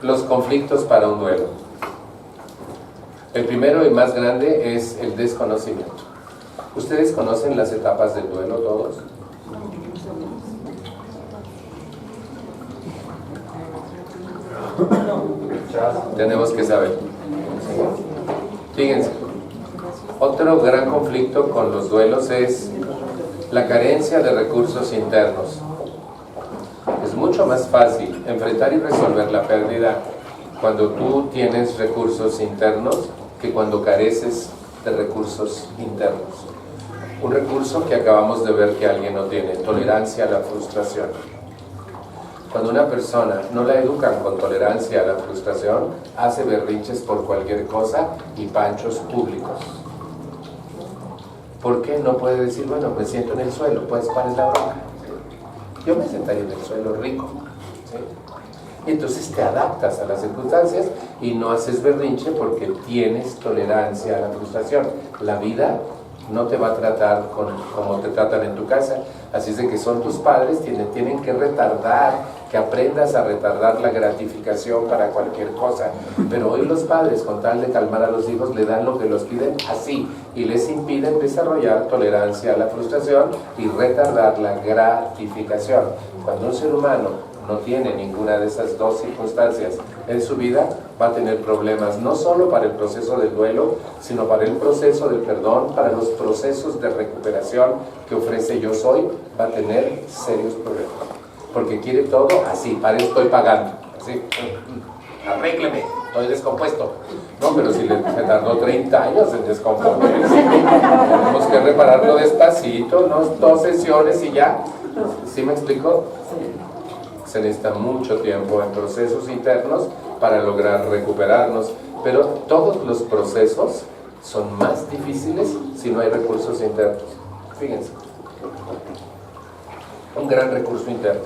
los conflictos para un duelo. El primero y más grande es el desconocimiento. ¿Ustedes conocen las etapas del duelo todos? Tenemos que saber. Fíjense, otro gran conflicto con los duelos es la carencia de recursos internos. Es mucho más fácil enfrentar y resolver la pérdida cuando tú tienes recursos internos que cuando careces de recursos internos. Un recurso que acabamos de ver que alguien no tiene, tolerancia a la frustración. Cuando una persona no la educan con tolerancia a la frustración, hace berrinches por cualquier cosa y panchos públicos. ¿Por qué no puede decir, bueno, me siento en el suelo? Pues, ¿cuál es la bronca? Yo me sentaría en el suelo rico. ¿Sí? Y entonces te adaptas a las circunstancias y no haces berrinche porque tienes tolerancia a la frustración. La vida no te va a tratar como te tratan en tu casa. Así es de que son tus padres, tienen que retardar, que aprendas a retardar la gratificación para cualquier cosa. Pero hoy los padres, con tal de calmar a los hijos, le dan lo que los piden así y les impiden desarrollar tolerancia a la frustración y retardar la gratificación. Cuando un ser humano no tiene ninguna de esas dos circunstancias en su vida, va a tener problemas no solo para el proceso del duelo, sino para el proceso del perdón, para los procesos de recuperación que ofrece Yo Soy, va a tener serios problemas. Porque quiere todo así, para eso estoy pagando, así, arrégleme, estoy descompuesto. No, pero si se tardó 30 años en descomponerse, tenemos que repararlo despacito, no 2 sesiones y ya. ¿Sí me explico? Se necesita mucho tiempo en procesos internos para lograr recuperarnos, pero todos los procesos son más difíciles si no hay recursos internos. Fíjense, un gran recurso interno,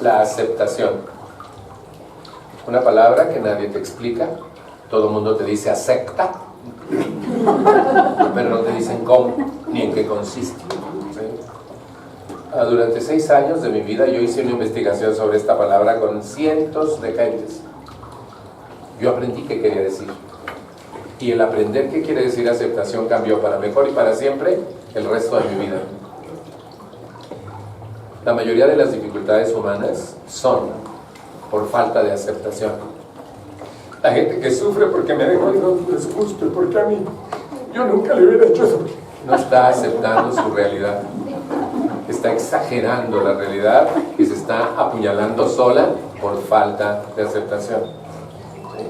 la aceptación. Una palabra que nadie te explica, todo el mundo te dice acepta, pero no te dicen cómo ni en qué consiste. ¿Sí? Durante 6 años de mi vida yo hice una investigación sobre esta palabra con cientos de gentes. Yo aprendí qué quería decir. Y el aprender qué quiere decir aceptación cambió para mejor y para siempre el resto de mi vida. La mayoría de las dificultades humanas son por falta de aceptación. La gente que sufre porque me dejó y no les gusta, porque a mí yo nunca le hubiera hecho eso. No está aceptando su realidad. Está exagerando la realidad y se está apuñalando sola por falta de aceptación. ¿Sí?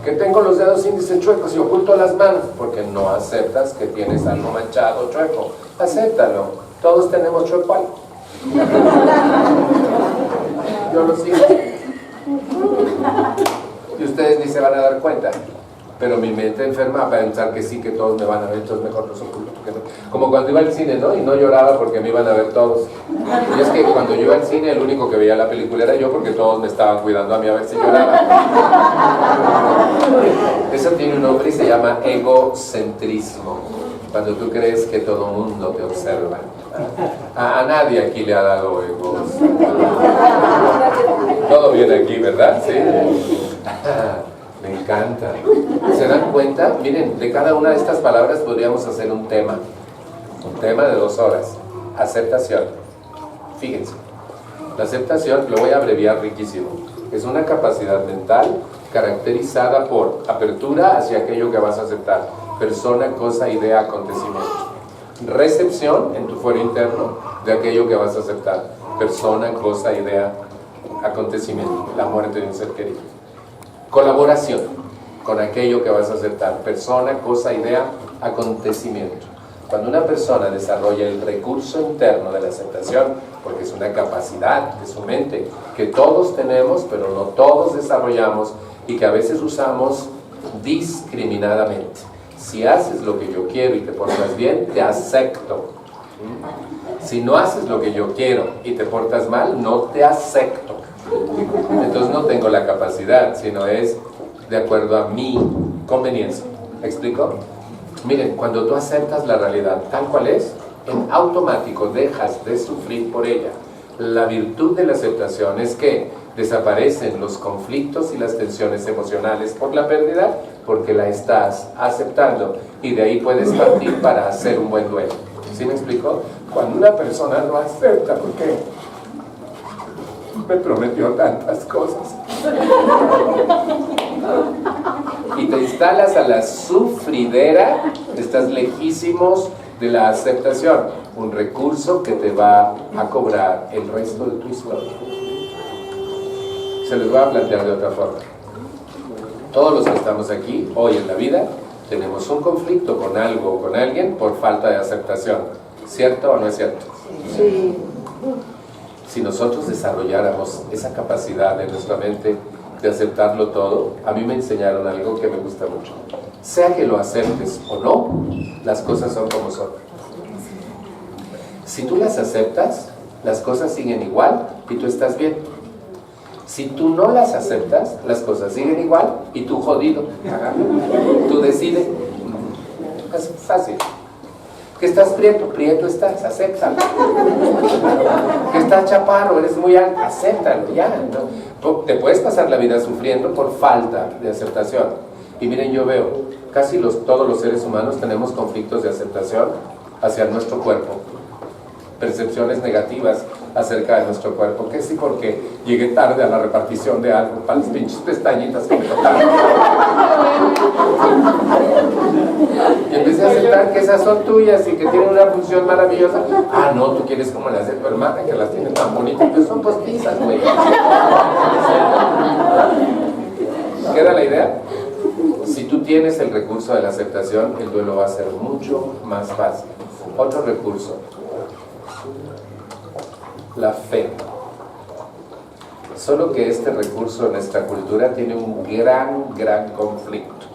Que tengo los dedos índices chuecos y oculto las manos porque no aceptas que tienes algo manchado, chueco. Acéptalo. Todos tenemos chueco algo. Yo lo siento. Y ustedes ni se van a dar cuenta. Pero mi mente enferma va a pensar que sí, que todos me van a ver, entonces mejor los oculto. No. Como cuando iba al cine, ¿no? Y no lloraba porque me iban a ver todos. Y es que cuando yo iba al cine, el único que veía la película era yo, porque todos me estaban cuidando a mí a ver si lloraba. Eso tiene un nombre y se llama egocentrismo. Cuando tú crees que todo el mundo te observa. A nadie aquí le ha dado egos. Todo viene aquí, ¿verdad? Sí. Me encanta. ¿Se dan cuenta? Miren, de cada una de estas palabras podríamos hacer un tema de 2 horas. Aceptación. Fíjense, la aceptación, lo voy a abreviar riquísimo, es una capacidad mental caracterizada por apertura hacia aquello que vas a aceptar, persona, cosa, idea, acontecimiento. Recepción en tu fuero interno de aquello que vas a aceptar, persona, cosa, idea, acontecimiento, la muerte de un ser querido. Colaboración con aquello que vas a aceptar, persona, cosa, idea, acontecimiento. Cuando una persona desarrolla el recurso interno de la aceptación, porque es una capacidad de su mente que todos tenemos, pero no todos desarrollamos y que a veces usamos discriminadamente. Si haces lo que yo quiero y te portas bien, te acepto. Si no haces lo que yo quiero y te portas mal, no te acepto. Entonces no tengo la capacidad, sino es de acuerdo a mi conveniencia. ¿Me explico? Miren, cuando tú aceptas la realidad tal cual es, en automático dejas de sufrir por ella. La virtud de la aceptación es que desaparecen los conflictos y las tensiones emocionales por la pérdida, porque la estás aceptando y de ahí puedes partir para hacer un buen duelo. ¿Sí me explico? Cuando una persona no acepta, porque me prometió tantas cosas y te instalas a la sufridera, estás lejísimos de la aceptación, un recurso que te va a cobrar el resto de tu historia. Se les va a plantear de otra forma. Todos los que estamos aquí, hoy en la vida, tenemos un conflicto con algo o con alguien por falta de aceptación. ¿Cierto o no es cierto? Sí. Si nosotros desarrolláramos esa capacidad en nuestra mente de aceptarlo todo, a mí me enseñaron algo que me gusta mucho. Sea que lo aceptes o no, las cosas son como son. Si tú las aceptas, las cosas siguen igual y tú estás bien. Si tú no las aceptas, las cosas siguen igual y tú jodido. Tú decides. Es fácil. Que estás prieto, prieto estás, acéptalo. Que estás chaparro, eres muy alto, acéptalo, ya. ¿No? Te puedes pasar la vida sufriendo por falta de aceptación. Y miren, yo veo, casi todos los seres humanos tenemos conflictos de aceptación hacia nuestro cuerpo. Percepciones negativas acerca de nuestro cuerpo, que sí porque llegué tarde a la repartición de algo, para las pinches pestañitas que me tocaron. Y empecé a aceptar que esas son tuyas y que tienen una función maravillosa. Ah, no, tú quieres como las de tu hermana, que las tienen tan bonitas, pero son postizas, güey. ¿Queda la idea? Si tú tienes el recurso de la aceptación, el duelo va a ser mucho más fácil. Otro recurso, la fe. Solo que este recurso en nuestra cultura tiene un gran conflicto.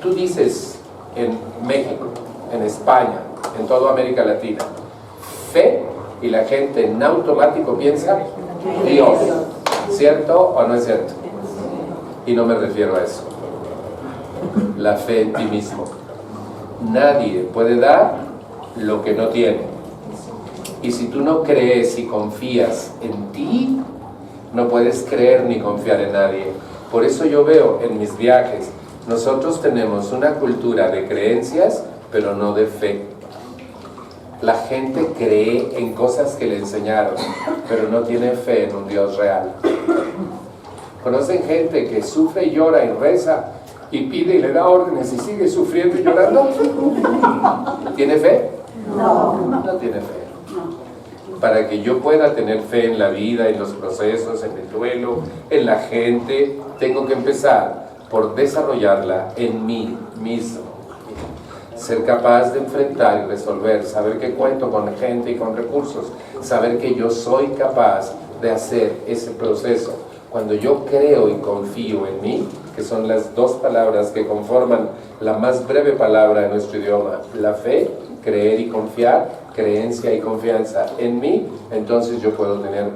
Tú dices en México, en España, en toda América Latina, fe, y la gente en automático piensa Dios. ¿Cierto o no es cierto? Y no me refiero a eso. La fe en ti mismo. Nadie puede dar lo que no tiene. Y si tú no crees y confías en ti, no puedes creer ni confiar en nadie. Por eso yo veo en mis viajes, nosotros tenemos una cultura de creencias, pero no de fe. La gente cree en cosas que le enseñaron, pero no tiene fe en un Dios real. ¿Conocen gente que sufre y llora y reza y pide y le da órdenes y sigue sufriendo y llorando? ¿Tiene fe? No. No tiene fe. Para que yo pueda tener fe en la vida, en los procesos, en el duelo, en la gente, tengo que empezar por desarrollarla en mí mismo. Ser capaz de enfrentar y resolver, saber que cuento con gente y con recursos, saber que yo soy capaz de hacer ese proceso. Cuando yo creo y confío en mí, que son las dos palabras que conforman la más breve palabra en nuestro idioma, la fe, creer y confiar, creencia y confianza en mí, entonces yo puedo tener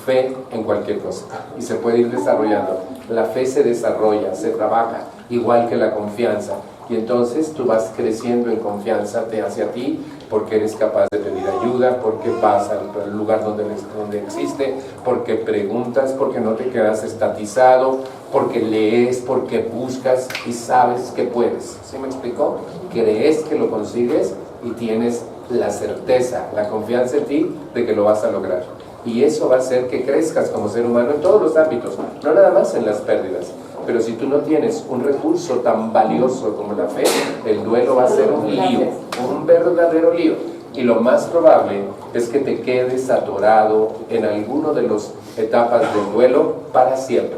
fe en cualquier cosa y se puede ir desarrollando. La fe se desarrolla, se trabaja, igual que la confianza, y entonces tú vas creciendo en confianza hacia ti, porque eres capaz de pedir ayuda, porque vas al lugar donde existe, porque preguntas, porque no te quedas estatizado, porque lees, porque buscas y sabes que puedes. ¿Sí me explicó? Crees que lo consigues y tienes la certeza, la confianza en ti de que lo vas a lograr. Y eso va a hacer que crezcas como ser humano en todos los ámbitos, no nada más en las pérdidas. Pero si tú no tienes un recurso tan valioso como la fe, el duelo va a ser un lío, un verdadero lío. Y lo más probable es que te quedes atorado en alguno de las etapas del duelo para siempre.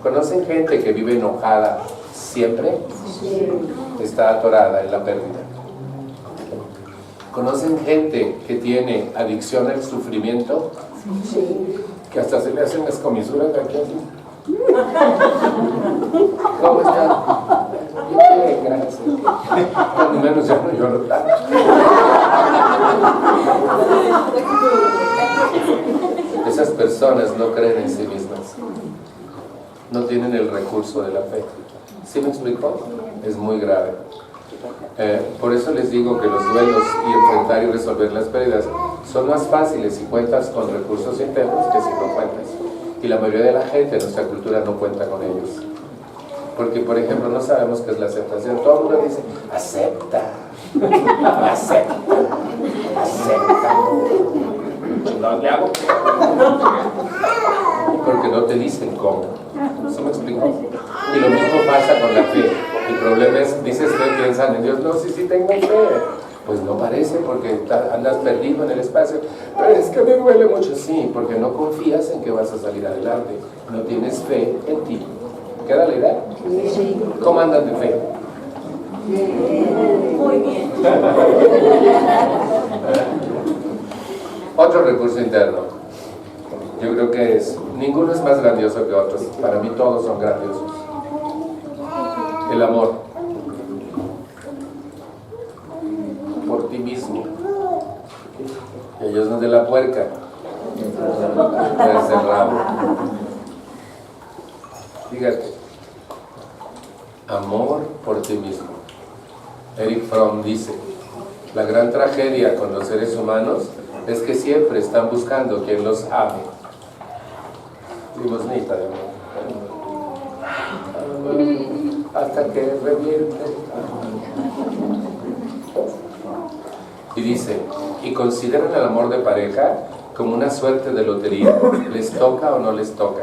¿Conocen gente que vive enojada siempre? Sí. Está atorada en la pérdida. ¿Conocen gente que tiene adicción al sufrimiento? Sí. Que hasta se le hacen las comisuras de aquí así. ¿Cómo están? Bien, gracias. Cuando menos ya no lloro tanto. Esas personas no creen en sí mismas. No tienen el recurso de la fe. ¿Sí me explico? Es muy grave. Por eso les digo que los duelos y enfrentar y resolver las pérdidas son más fáciles si cuentas con recursos internos que si no cuentas. Y la mayoría de la gente en nuestra cultura no cuenta con ellos. Porque, por ejemplo, no sabemos qué es la aceptación. Todo el mundo dice, acepta, acepta, acepta. No le hago. Porque no te dicen cómo. ¿Sí me explico? Y lo mismo pasa con la fe. El problema es, dices que piensan en Dios. No, sí tengo fe. Pues no parece, porque andas perdido en el espacio. Pero es que me duele mucho. Sí, porque no confías en que vas a salir adelante. No tienes fe en ti. ¿Queda la idea? Sí. ¿Cómo andan de fe? Muy bien. Otro recurso interno. Yo creo que ninguno es más grandioso que otros. Para mí todos son grandiosos. El amor. Por ti mismo. Ellos no de la puerca, es el rabo. Fíjate, amor por ti mismo. Eric Fromm dice, la gran tragedia con los seres humanos es que siempre están buscando quien los ame. Limosnita de amor. Hasta que reviente. Y dice, y consideran el amor de pareja como una suerte de lotería, les toca o no les toca,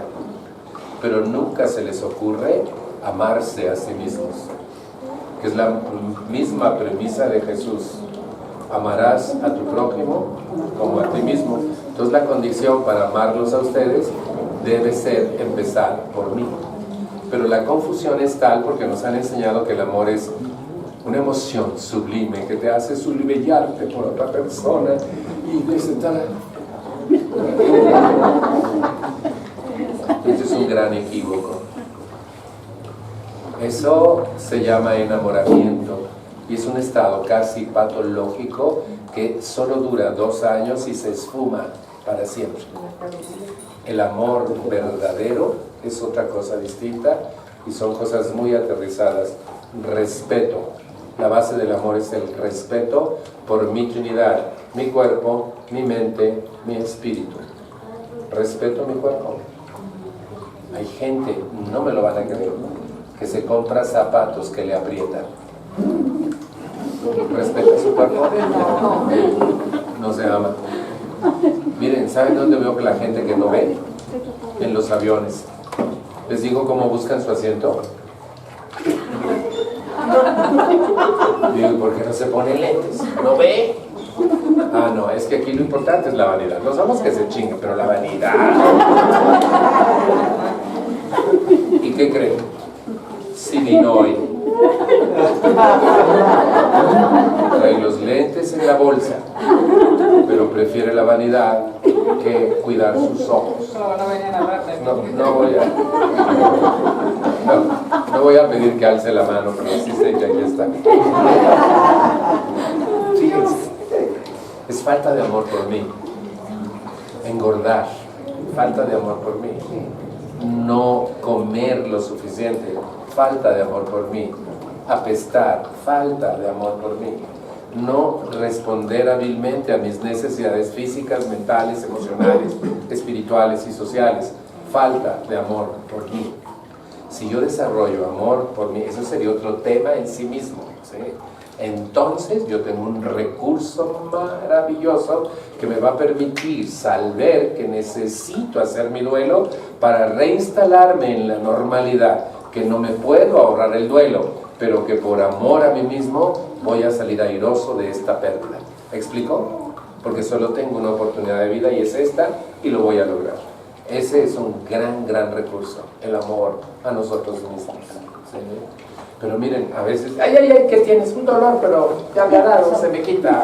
pero nunca se les ocurre amarse a sí mismos, que es la misma premisa de Jesús, amarás a tu prójimo como a ti mismo. Entonces la condición para amarlos a ustedes debe ser empezar por mí. Pero la confusión es tal porque nos han enseñado que el amor es una emoción sublime que te hace sublevellarte por otra persona y presentar. Este es un gran equívoco. Eso se llama enamoramiento y es un estado casi patológico que solo dura 2 años y se esfuma para siempre. El amor verdadero es otra cosa distinta y son cosas muy aterrizadas. Respeto. La base del amor es el respeto por mi Trinidad, mi cuerpo, mi mente, mi espíritu. Respeto mi cuerpo. Hay gente, no me lo van a creer, que se compra zapatos que le aprietan. ¿Respeta su cuerpo? No se ama. Miren, ¿saben dónde veo que la gente que no ve? En los aviones. Les digo cómo buscan su asiento. Digo, ¿por qué no se pone lentes? ¿No ve? Ah, no, es que aquí lo importante es la vanidad. No somos que se chingue, pero la vanidad. ¿Y qué creen? Sí vino hoy. Trae los lentes en la bolsa, pero prefiere la vanidad que cuidar sus ojos. No voy a pedir que alce la mano, pero sí sé que aquí está. Fíjense, es falta de amor por mí. Engordar, falta de amor por mí. No comer lo suficiente, falta de amor por mí. Apestar, falta de amor por mí. No responder hábilmente a mis necesidades físicas, mentales, emocionales, espirituales y sociales, falta de amor por mí. Si yo desarrollo amor por mí, eso sería otro tema en sí mismo, ¿sí? Entonces yo tengo un recurso maravilloso que me va a permitir saber que necesito hacer mi duelo para reinstalarme en la normalidad, que no me puedo ahorrar el duelo, pero que por amor a mí mismo voy a salir airoso de esta pérdida. ¿Me explico? Porque solo tengo una oportunidad de vida y es esta, y lo voy a lograr. Ese es un gran recurso, el amor a nosotros mismos, ¿sí? Pero miren, a veces, ay, que tienes un dolor, pero ya me harás, se me quita.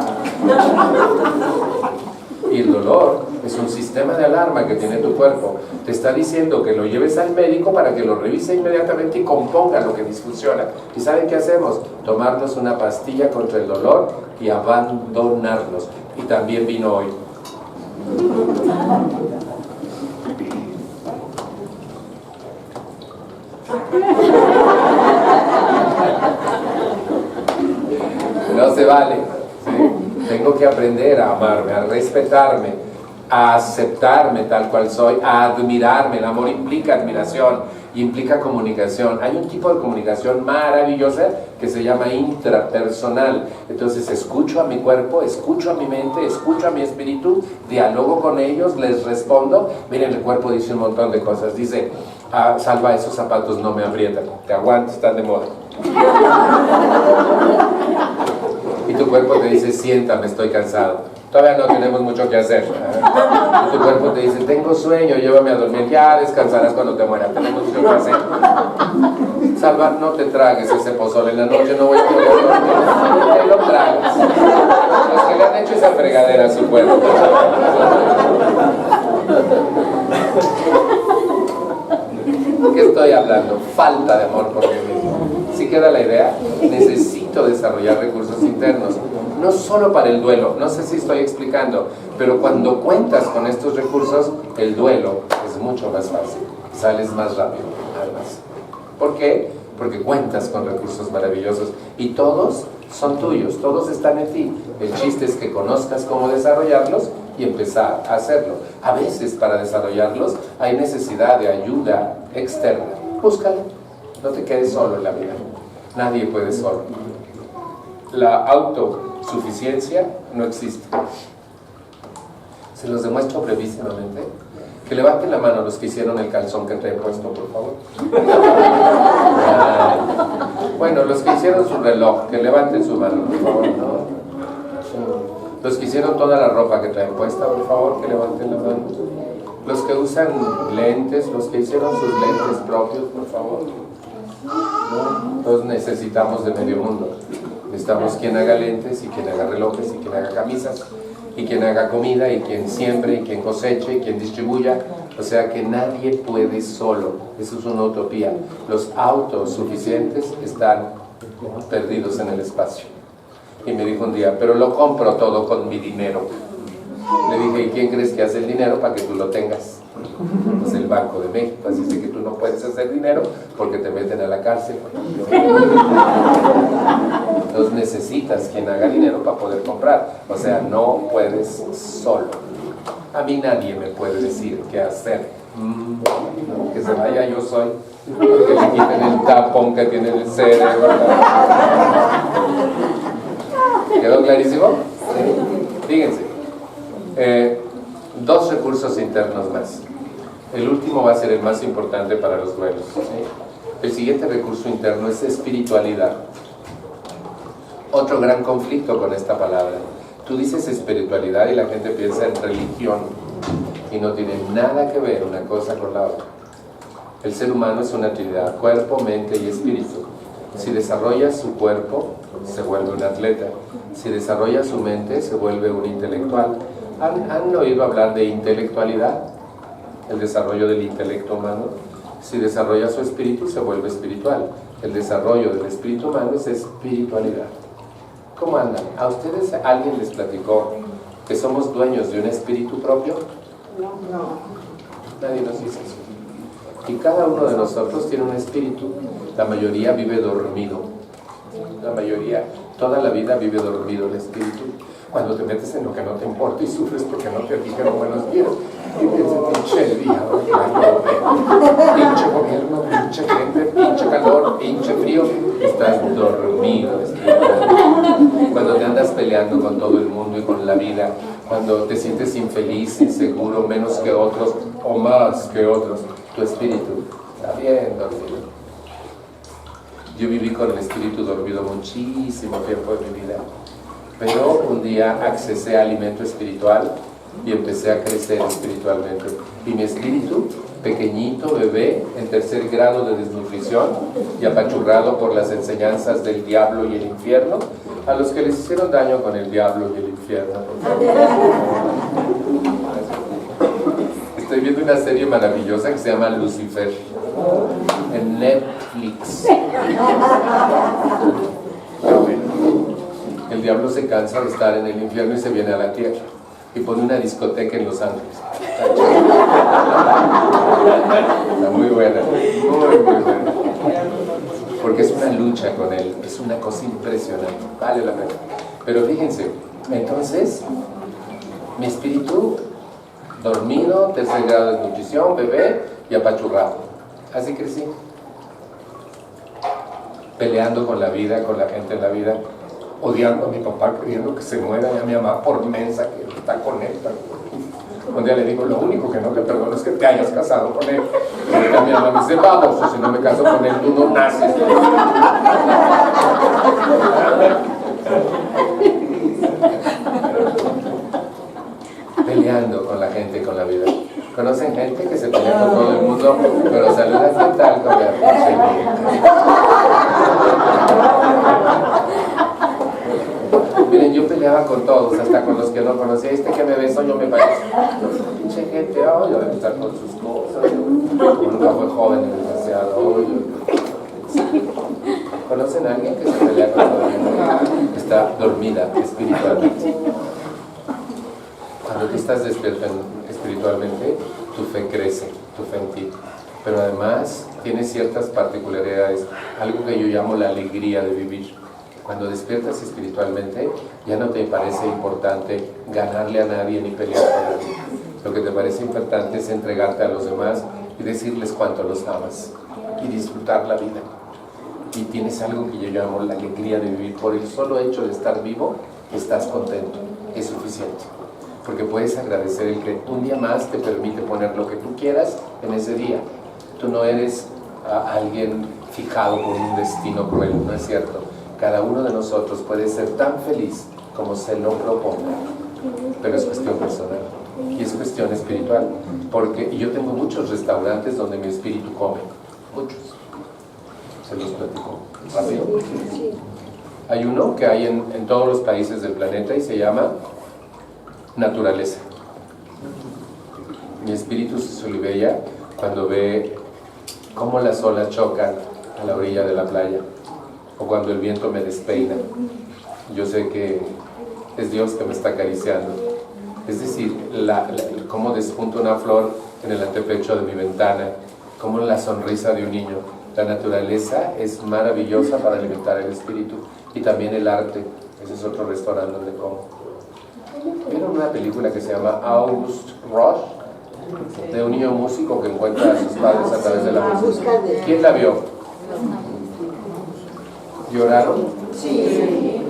Y el dolor es un sistema de alarma que tiene tu cuerpo. Te está diciendo que lo lleves al médico para que lo revise inmediatamente y componga lo que disfunciona. ¿Y saben qué hacemos? Tomarnos una pastilla contra el dolor y abandonarnos. Y también vino hoy. No se vale, ¿sí? Tengo que aprender a amarme, a respetarme, a aceptarme tal cual soy, a admirarme. El amor implica admiración, implica comunicación. Hay un tipo de comunicación maravillosa que se llama intrapersonal. Entonces escucho a mi cuerpo, escucho a mi mente, escucho a mi espíritu, dialogo con ellos, les respondo. Miren, el cuerpo dice un montón de cosas. Dice, Salva, esos zapatos no me aprietan, te aguanto, están de moda. Y tu cuerpo te dice, siéntame, estoy cansado. Todavía no tenemos mucho que hacer. Y tu cuerpo te dice, tengo sueño, llévame a dormir. Ya descansarás cuando te mueras, tenemos mucho que hacer. Salva, no te tragues ese pozole en la noche, no voy a poder dormir. Te lo tragas. Los que le han hecho esa fregadera a su cuerpo. ¿Qué estoy hablando? Falta de amor por mí mismo. ¿Sí queda la idea? Necesito desarrollar recursos internos, no solo para el duelo. No sé si estoy explicando, pero cuando cuentas con estos recursos, el duelo es mucho más fácil, sales más rápido, además. ¿Por qué? Porque cuentas con recursos maravillosos y todos son tuyos, todos están en ti. El chiste es que conozcas cómo desarrollarlos y empezar a hacerlo. A veces para desarrollarlos hay necesidad de ayuda externa. Búscala, no te quedes solo en la vida. Nadie puede solo. La autosuficiencia no existe. Se los demuestro brevísimamente. Que levanten la mano los que hicieron el calzón que trae puesto, por favor. Bueno, los que hicieron su reloj, que levanten su mano, por favor. Los que hicieron toda la ropa que traen puesta, por favor, que levanten la mano. Los que usan lentes, los que hicieron sus lentes propios, por favor. ¿No? Todos necesitamos de medio mundo. Necesitamos quien haga lentes, y quien haga relojes, y quien haga camisas, y quien haga comida, y quien siembre, y quien coseche, y quien distribuya. O sea que nadie puede solo. Eso es una utopía. Los autosuficientes están perdidos en el espacio. Y me dijo un día, pero lo compro todo con mi dinero. Le dije, ¿y quién crees que hace el dinero para que tú lo tengas? Pues el Banco de México. Así es que tú no puedes hacer dinero porque te meten a la cárcel. Entonces necesitas quien haga dinero para poder comprar. O sea, no puedes solo. A mí nadie me puede decir qué hacer. Que se vaya yo soy. Que le quiten el tapón que tiene el cerebro. ¿Quedó clarísimo? ¿Sí? Fíjense. Dos recursos internos más. El último va a ser el más importante para los duelos. ¿Sí? El siguiente recurso interno es espiritualidad. Otro gran conflicto con esta palabra. Tú dices espiritualidad y la gente piensa en religión y no tiene nada que ver una cosa con la otra. El ser humano es una trinidad, cuerpo, mente y espíritu. Si desarrolla su cuerpo, se vuelve un atleta. Si desarrolla su mente, se vuelve un intelectual. ¿Han oído hablar de intelectualidad? El desarrollo del intelecto humano. Si desarrolla su espíritu, se vuelve espiritual. El desarrollo del espíritu humano es espiritualidad. ¿Cómo andan? ¿A ustedes alguien les platicó que somos dueños de un espíritu propio? No. Nadie nos dice eso. Y cada uno de nosotros tiene un espíritu. La mayoría vive dormido. La mayoría, toda la vida vive dormido el espíritu. Cuando te metes en lo que no te importa y sufres porque no te dijeron buenos días. Y piensas, pinche día, pinche gobierno, pinche gente, pinche calor, pinche frío. Estás dormido espiritualmente. Cuando te andas peleando con todo el mundo y con la vida, cuando te sientes infeliz, inseguro, menos que otros o más que otros, tu espíritu está bien dormido. Yo viví con el espíritu dormido muchísimo tiempo de mi vida, pero un día accesé a alimento espiritual y empecé a crecer espiritualmente. Y mi espíritu, pequeñito, bebé, en 3er grado de desnutrición y apachurrado por las enseñanzas del diablo y el infierno, a los que les hicieron daño con el diablo y el infierno. Estoy viendo una serie maravillosa que se llama Lucifer en Netflix. Pero bueno, el diablo se cansa de estar en el infierno y se viene a la tierra y pone una discoteca en Los Ángeles. Está muy buena, muy buena, porque es una lucha con él, es una cosa impresionante, vale la pena. Pero fíjense, entonces mi espíritu dormido, 3er grado de nutrición, bebé y apachurrado. Así crecí, peleando con la vida, con la gente en la vida, odiando a mi papá, queriendo que se muera, y a mi mamá por mensa que está con él. Un día le digo, lo único que no te perdono es que te hayas casado con él. Y a mi mamá me dice, vamos, o si no me caso con él, tú no naces. Peleando con la gente y con la vida. ¿Conocen gente que se pelea con todo el mundo, pero saluda qué tal con la Miren, yo peleaba con todos, hasta con los que no conocía. Que me besó, yo me parezco. Pinche gente, yo debo estar con sus cosas. Como nunca fue joven y desgraciado. ¿Conocen a alguien que se pelea con todo el mundo? Está dormida espiritualmente. Cuando tú estás despierto espiritualmente, tu fe crece, tu fe en ti. Pero además tiene ciertas particularidades, algo que yo llamo la alegría de vivir. Cuando despiertas espiritualmente, ya no te parece importante ganarle a nadie ni pelear con nadie. Lo que te parece importante es entregarte a los demás y decirles cuánto los amas y disfrutar la vida. Y tienes algo que yo llamo la alegría de vivir. Por el solo hecho de estar vivo, estás contento, es suficiente. Porque puedes agradecer el que un día más te permite poner lo que tú quieras en ese día. Tú no eres alguien fijado por un destino cruel, no es cierto. Cada uno de nosotros puede ser tan feliz como se lo proponga, pero es cuestión personal y es cuestión cuestión espiritual, porque yo tengo muchos restaurantes donde mi espíritu come, muchos. Se los platico rápido. Hay uno que hay en todos los países del planeta y se llama naturaleza. Mi espíritu se solivella cuando ve cómo las olas chocan a la orilla de la playa o cuando el viento me despeina. Yo sé que es Dios que me está acariciando. Es decir, cómo despunta una flor en el antepecho de mi ventana, como la sonrisa de un niño. La naturaleza es maravillosa para alimentar el espíritu, y también el arte. Ese es otro restaurante donde como. ¿Vieron una película que se llama August Rush? De un niño músico que encuentra a sus padres a través de la música. ¿Quién la vio? ¿Lloraron? Sí.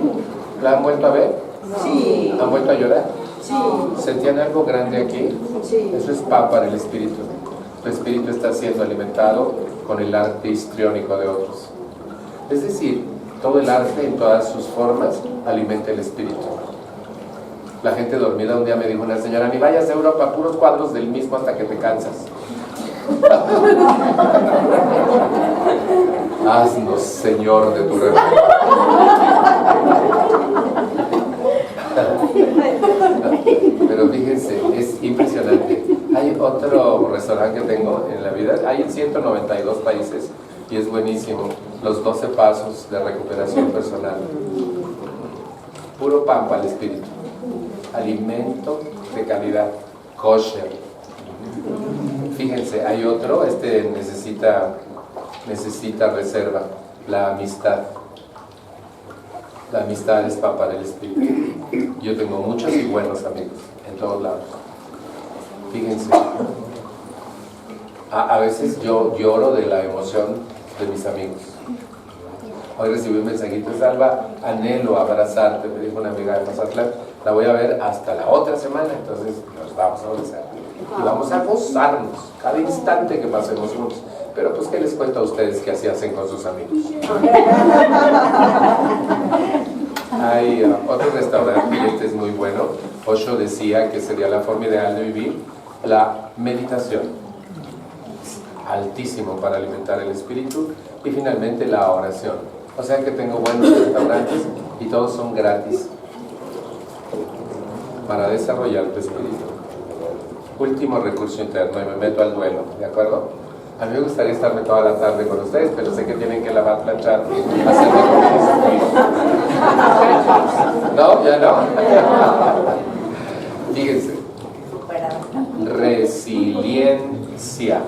¿La han vuelto a ver? Sí. ¿Han vuelto a llorar? Sí. ¿Sentían algo grande aquí? Sí. Eso es pan para el espíritu. Tu espíritu está siendo alimentado con el arte histriónico de otros. Es decir, todo el arte en todas sus formas alimenta el espíritu. La gente dormida, un día me dijo una señora: ni vayas a Europa, puros cuadros del mismo hasta que te cansas. Haznos, Señor, de tu reino. Pero fíjense, es impresionante. Hay otro restaurante que tengo en la vida, hay en 192 países y es buenísimo. Los 12 pasos de recuperación personal. Puro pan para el espíritu. Alimento de calidad, kosher. Fíjense, hay otro, necesita reserva, la amistad. La amistad es pan para el espíritu. Yo tengo muchos y buenos amigos en todos lados. Fíjense, a veces yo lloro de la emoción de mis amigos. Hoy recibí un mensajito: Salva, anhelo abrazarte, me dijo una amiga de Mazatlán, la voy a ver hasta la otra semana, entonces nos vamos a abrazar y vamos a gozarnos cada instante que pasemos juntos. Pero pues, ¿qué les cuento a ustedes que así hacen con sus amigos? Hay otro restaurante, y este es muy bueno. Osho decía que sería la forma ideal de vivir la meditación, altísimo para alimentar el espíritu, y finalmente la oración. O sea que tengo buenos restaurantes y todos son gratis para desarrollar tu espíritu. Último recurso interno, y me meto al duelo, ¿de acuerdo? A mí me gustaría estarme toda la tarde con ustedes, pero sé que tienen que lavar, planchar, hacerme comida. ¿No? ¿Ya no? Fíjense. Resiliencia.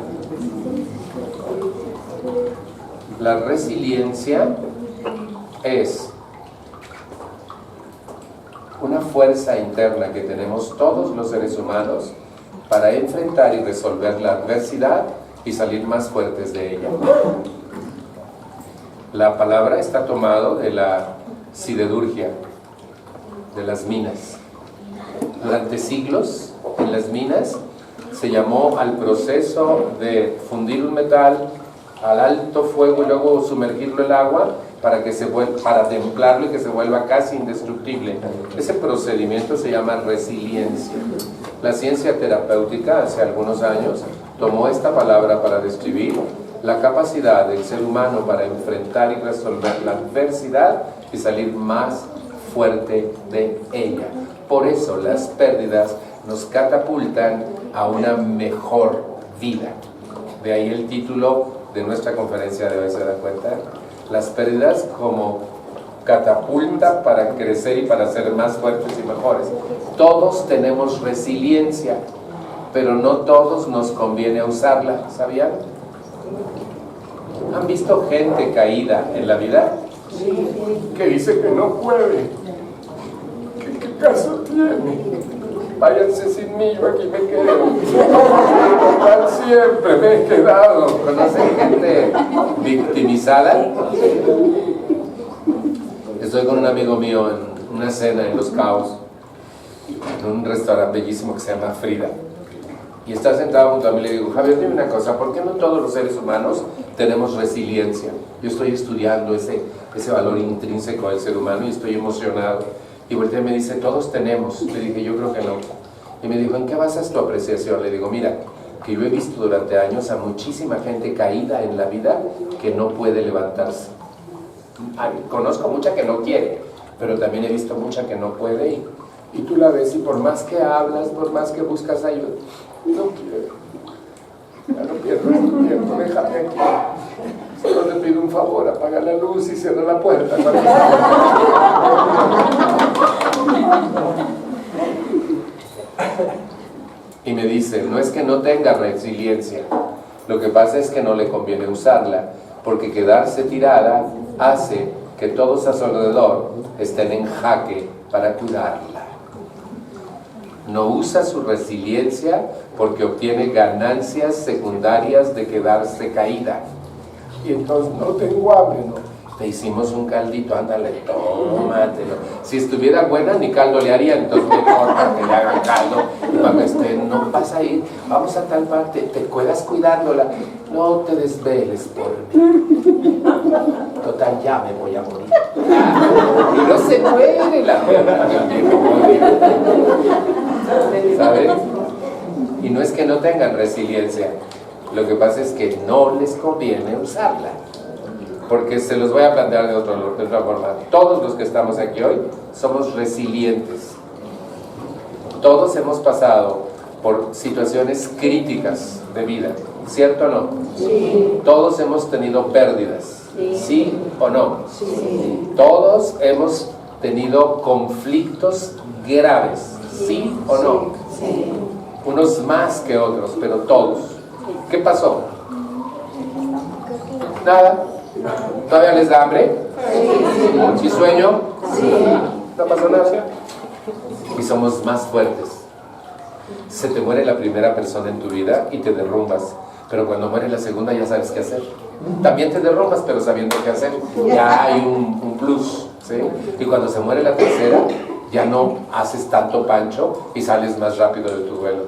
La resiliencia es una fuerza interna que tenemos todos los seres humanos para enfrentar y resolver la adversidad y salir más fuertes de ella. La palabra está tomado de la siderurgia, de las minas. Durante siglos, en las minas, se llamó al proceso de fundir un metal al alto fuego y luego sumergirlo en el agua para templarlo y que se vuelva casi indestructible. Ese procedimiento se llama resiliencia. La ciencia terapéutica, hace algunos años, tomó esta palabra para describir la capacidad del ser humano para enfrentar y resolver la adversidad y salir más fuerte de ella. Por eso las pérdidas nos catapultan a una mejor vida. De ahí el título de nuestra conferencia de hoy, ¿se dan cuenta? Las pérdidas como catapulta para crecer y para ser más fuertes y mejores. Todos tenemos resiliencia, pero no todos nos conviene usarla, ¿sabían? ¿Han visto gente caída en la vida? Que dice que no puede. ¿Qué caso tiene? Váyanse sin mí, yo aquí me quedo. Total, siempre me he quedado. ¿Conocen gente victimizada? Estoy con un amigo mío en una cena en Los Cabos, en un restaurante bellísimo que se llama Frida. Y está sentado junto a mí y le digo: Javier, dime una cosa, ¿por qué no todos los seres humanos tenemos resiliencia? Yo estoy estudiando ese valor intrínseco del ser humano y estoy emocionado. Y voltea y me dice: todos tenemos. Le dije: yo creo que no. Y me dijo, ¿en qué basas tu apreciación? Le digo, mira, que yo he visto durante años a muchísima gente caída en la vida que no puede levantarse. Conozco mucha que no quiere, pero también he visto mucha que no puede y tú la ves y por más que hablas, por más que buscas ayuda, no quiero. Ya no pierdo tu tiempo, déjame aquí. Solo te pido un favor, apaga la luz y cierra la puerta. Y me dice, no es que no tenga resiliencia, lo que pasa es que no le conviene usarla, porque quedarse tirada hace que todos a su alrededor estén en jaque para curarla. No usa su resiliencia porque obtiene ganancias secundarias de quedarse caída. Y entonces no tengo hambre, ¿no? Te hicimos un caldito, ándale, tómatelo. Si estuviera buena, ni caldo le haría, entonces mejor para que le hagan caldo. Y cuando esté, no vas a ir, vamos a tal parte, te quedas cuidándola. No te desveles por mí. Total, ya me voy a morir. Y no se muere la ¿sabes? Y no es que no tengan resiliencia, lo que pasa es que no les conviene usarla. Porque se los voy a plantear de otra forma. Todos los que estamos aquí hoy somos resilientes. Todos hemos pasado por situaciones críticas de vida, ¿cierto o no? Sí. Todos hemos tenido pérdidas, ¿sí o no? Sí. Todos hemos tenido conflictos graves, ¿sí o no? Sí. Unos más que otros, pero todos. ¿Qué pasó? Nada. ¿Todavía les da hambre? ¿Sí sueño? Sí. No pasó nada. Y somos más fuertes. Se te muere la primera persona en tu vida y te derrumbas. Pero cuando muere la segunda ya sabes qué hacer. También te derrumbas, pero sabiendo qué hacer. Ya hay un plus, ¿sí? Y cuando se muere la tercera, ya no haces tanto pancho y sales más rápido de tu duelo.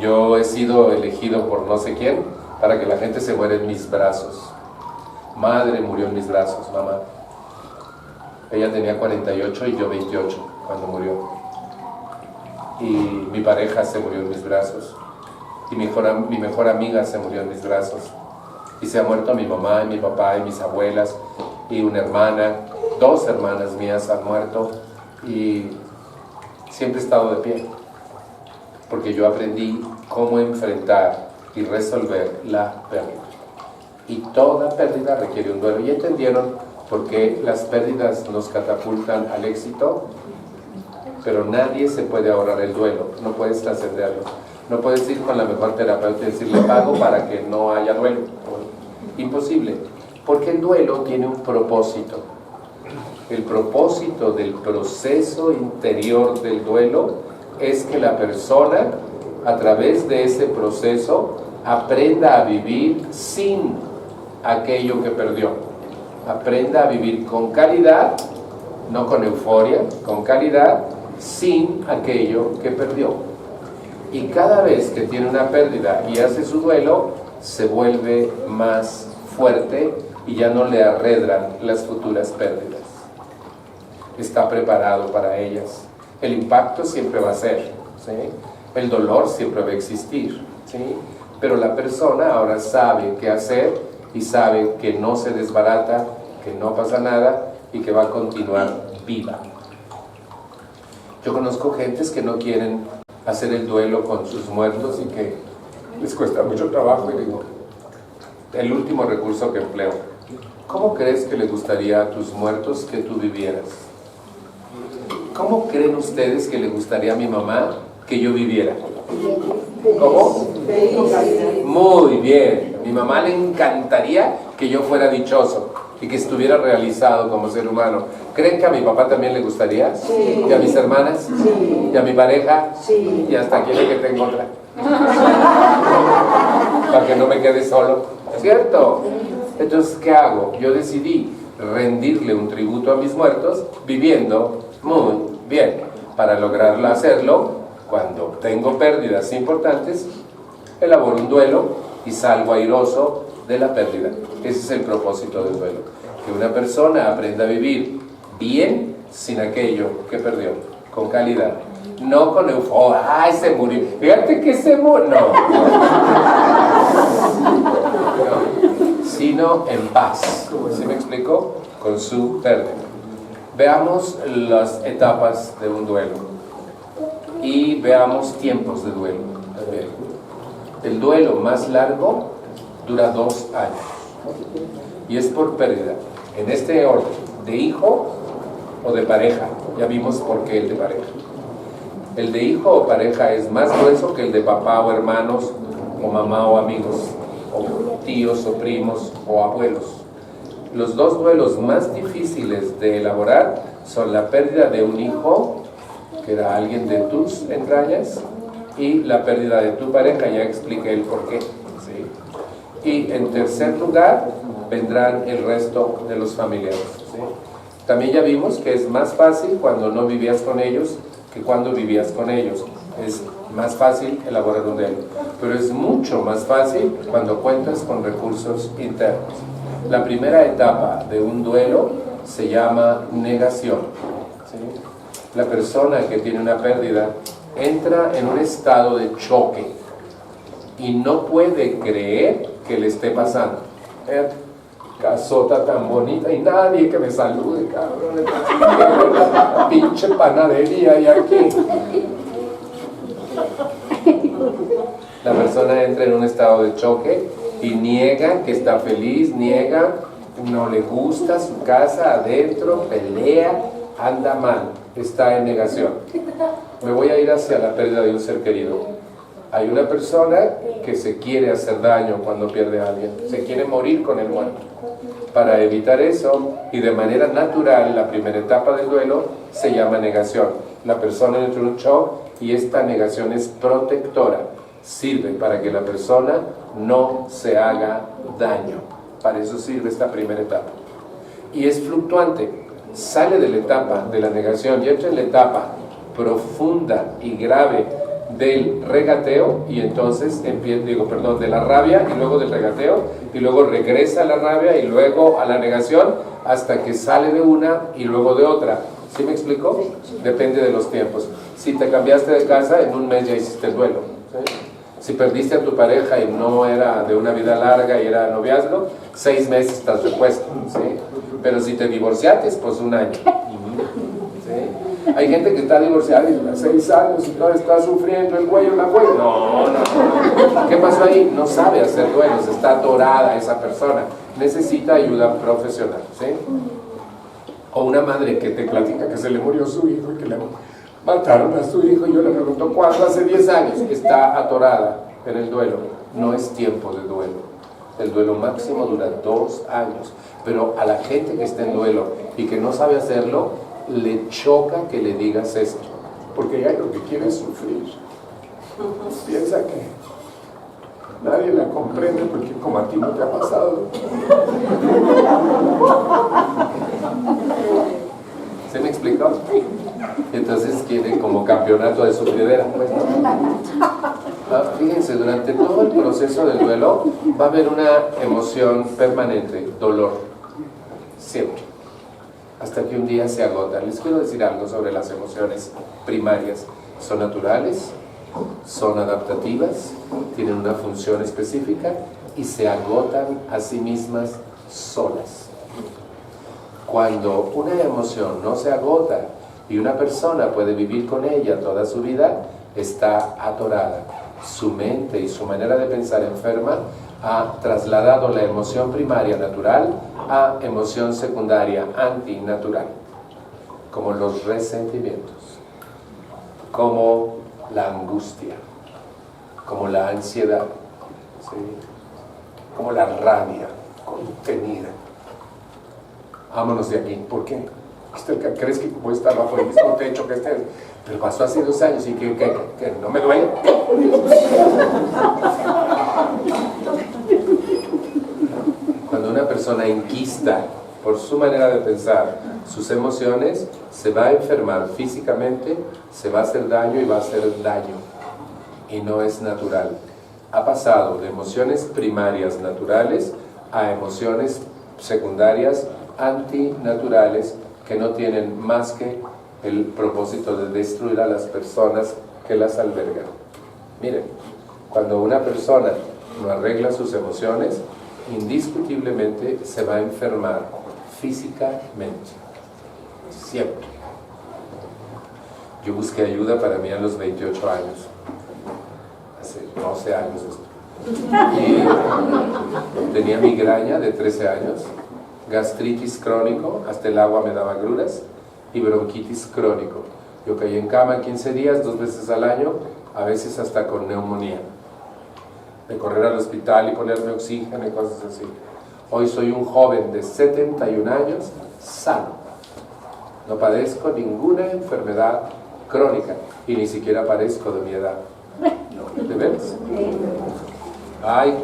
Yo he sido elegido por no sé quién para que la gente se muera en mis brazos. Madre murió en mis brazos, mamá. Ella tenía 48 y yo 28 cuando murió. Y mi pareja se murió en mis brazos. Y mi mejor amiga se murió en mis brazos. Y se ha muerto mi mamá y mi papá y mis abuelas y una hermana. 2 hermanas mías han muerto. Y siempre he estado de pie. Porque yo aprendí cómo enfrentar y resolver la pérdida. Y toda pérdida requiere un duelo. ¿Y entendieron por qué las pérdidas nos catapultan al éxito? Pero nadie se puede ahorrar el duelo, no puedes trascenderlo. No puedes ir con la mejor terapeuta y decirle pago para que no haya duelo. Imposible, porque el duelo tiene un propósito. El propósito del proceso interior del duelo es que la persona, a través de ese proceso, aprenda a vivir sin aquello que perdió. Aprenda a vivir con calidad, no con euforia, con calidad, sin aquello que perdió. Y cada vez que tiene una pérdida y hace su duelo, se vuelve más fuerte y ya no le arredran las futuras pérdidas. Está preparado para ellas. El impacto siempre va a ser, ¿sí? El dolor siempre va a existir, ¿sí? Pero la persona ahora sabe qué hacer y sabe que no se desbarata, que no pasa nada y que va a continuar viva. Yo conozco gentes que no quieren hacer el duelo con sus muertos y que les cuesta mucho trabajo, y digo, el último recurso que empleo, ¿cómo crees que le gustaría a tus muertos que tú vivieras? ¿Cómo creen ustedes que le gustaría a mi mamá que yo viviera? ¿Cómo? Muy bien. A mi mamá le encantaría que yo fuera dichoso y que estuviera realizado como ser humano. ¿Creen que a mi papá también le gustaría? Sí. ¿Y a mis hermanas? Sí. ¿Y a mi pareja? Sí. Y hasta quiere que tenga otra. Para que no me quede solo. ¿Cierto? Entonces, ¿qué hago? Yo decidí rendirle un tributo a mis muertos viviendo muy bien. Para lograrlo hacerlo, cuando tengo pérdidas importantes, elaboro un duelo y salgo airoso de la pérdida. Ese es el propósito del duelo. Que una persona aprenda a vivir bien sin aquello que perdió, con calidad. No con euforia, ¡ay, se murió! Fíjate que se murió. No. Sino en paz. ¿Sí me explico? Con su pérdida. Veamos las etapas de un duelo y veamos tiempos de duelo. El duelo más largo dura 2 años y es por pérdida. En este orden, de hijo o de pareja. Ya vimos por qué el de pareja. El de hijo o pareja es más grueso que el de papá o hermanos o mamá o amigos o tíos o primos o abuelos. Los 2 duelos más difíciles de elaborar son la pérdida de un hijo, que era alguien de tus entrañas, y la pérdida de tu pareja. Ya expliqué el por qué, ¿sí? Y en tercer lugar vendrán el resto de los familiares, ¿sí? También ya vimos que es más fácil cuando no vivías con ellos que cuando vivías con ellos. Es más fácil elaborar un duelo, pero es mucho más fácil cuando cuentas con recursos internos. La primera etapa de un duelo se llama negación, ¿sí? La persona que tiene una pérdida entra en un estado de choque y no puede creer que le esté pasando. Casota tan bonita y nadie que me salude, cabrón. La pinche panadería y aquí. La persona entra en un estado de choque y niega que está feliz, niega, no le gusta su casa adentro, pelea, anda mal, está en negación. Me voy a ir hacia la pérdida de un ser querido. Hay una persona que se quiere hacer daño cuando pierde a alguien, se quiere morir con el muerto. Para evitar eso, y de manera natural, la primera etapa del duelo se llama negación. La persona entra en un shock y esta negación es protectora. Sirve para que la persona no se haga daño. Para eso sirve esta primera etapa. Y es fluctuante. Sale de la etapa de la negación y entra en la etapa profunda y grave del regateo, y entonces de la rabia, y luego del regateo, y luego regresa a la rabia, y luego a la negación, hasta que sale de una y luego de otra. ¿Sí me explico? Depende de los tiempos. Si te cambiaste de casa, en un mes ya hiciste el duelo, ¿sí? Si perdiste a tu pareja y no era de una vida larga y era noviazgo, 6 meses estás repuesto, ¿sí? Pero si te divorciaste, pues 1 año. ¿Sí? Hay gente que está divorciada y dura 6 años y todavía está sufriendo el cuello, la cuello. No. ¿Qué pasó ahí? No sabe hacer duelos, está atorada esa persona. Necesita ayuda profesional, ¿sí? O una madre que te platica que se le murió su hijo y que le mataron a su hijo, y yo le pregunto, ¿cuándo? Hace 10 años. Está atorada en el duelo. No es tiempo de duelo. El duelo máximo dura 2 años. Pero a la gente que está en duelo y que no sabe hacerlo, le choca que le digas esto. Porque ella lo que quiere es sufrir. Piensa que nadie la comprende porque como a ti no te ha pasado. ¿Se me explicó? Entonces quiere como campeonato de sufridera, pues, ¿no? Fíjense, durante todo el proceso del duelo va a haber una emoción permanente, dolor, siempre, hasta que un día se agota. Les quiero decir algo sobre las emociones primarias. Son naturales, son adaptativas, tienen una función específica y se agotan a sí mismas solas. Cuando una emoción no se agota y una persona puede vivir con ella toda su vida, está atorada. Su mente y su manera de pensar enferma ha trasladado la emoción primaria natural a emoción secundaria antinatural, como los resentimientos, como la angustia, como la ansiedad, ¿sí? Como la rabia contenida. Vámonos de aquí. ¿Por qué? ¿Crees que puedo estar bajo el mismo techo que este? Pero pasó hace 2 años y que no me duele. Cuando una persona enquista por su manera de pensar sus emociones, se va a enfermar físicamente, se va a hacer daño y va a hacer daño. Y no es natural. Ha pasado de emociones primarias naturales a emociones secundarias antinaturales que no tienen más que el propósito de destruir a las personas que las albergan. Miren, cuando una persona no arregla sus emociones, indiscutiblemente se va a enfermar físicamente. Siempre. Yo busqué ayuda para mí a los 28 años. Hace 12 años esto. Y tenía migraña de 13 años, gastritis crónico, hasta el agua me daba agruras, y bronquitis crónico. Yo caí en cama 15 días, 2 veces al año, a veces hasta con neumonía. De correr al hospital y ponerme oxígeno y cosas así. Hoy soy un joven de 71 años, sano. No padezco ninguna enfermedad crónica y ni siquiera padezco de mi edad. ¿De veras? ¿Hay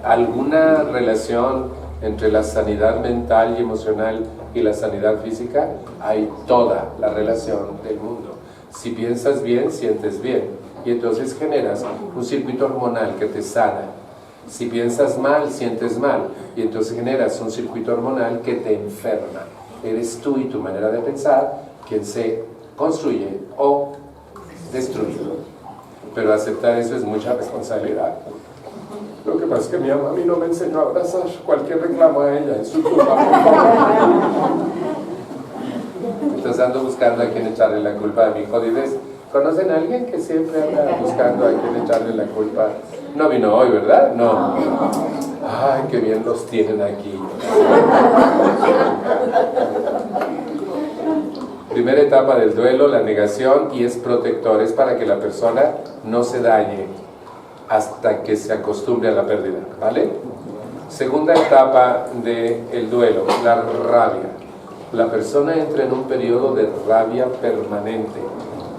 alguna relación entre la sanidad mental y emocional y la sanidad física? Hay toda la relación del mundo. Si piensas bien, sientes bien. Y entonces generas un circuito hormonal que te sana. Si piensas mal, sientes mal. Y entonces generas un circuito hormonal que te enferma. Eres tú y tu manera de pensar quien se construye o destruye. Pero aceptar eso es mucha responsabilidad. Lo que pasa es que mi mamá a mí no me enseñó a abrazar. Cualquier reclamo a ella es su culpa. Entonces ando buscando a quien echarle la culpa de mi jodidez. ¿Conocen a alguien que siempre anda buscando a quien echarle la culpa? No vino hoy, ¿verdad? No. Ay, qué bien los tienen aquí. Primera etapa del duelo, la negación, y es protector, es para que la persona no se dañe hasta que se acostumbre a la pérdida, ¿vale? Segunda etapa del duelo, la rabia. La persona entra en un periodo de rabia permanente.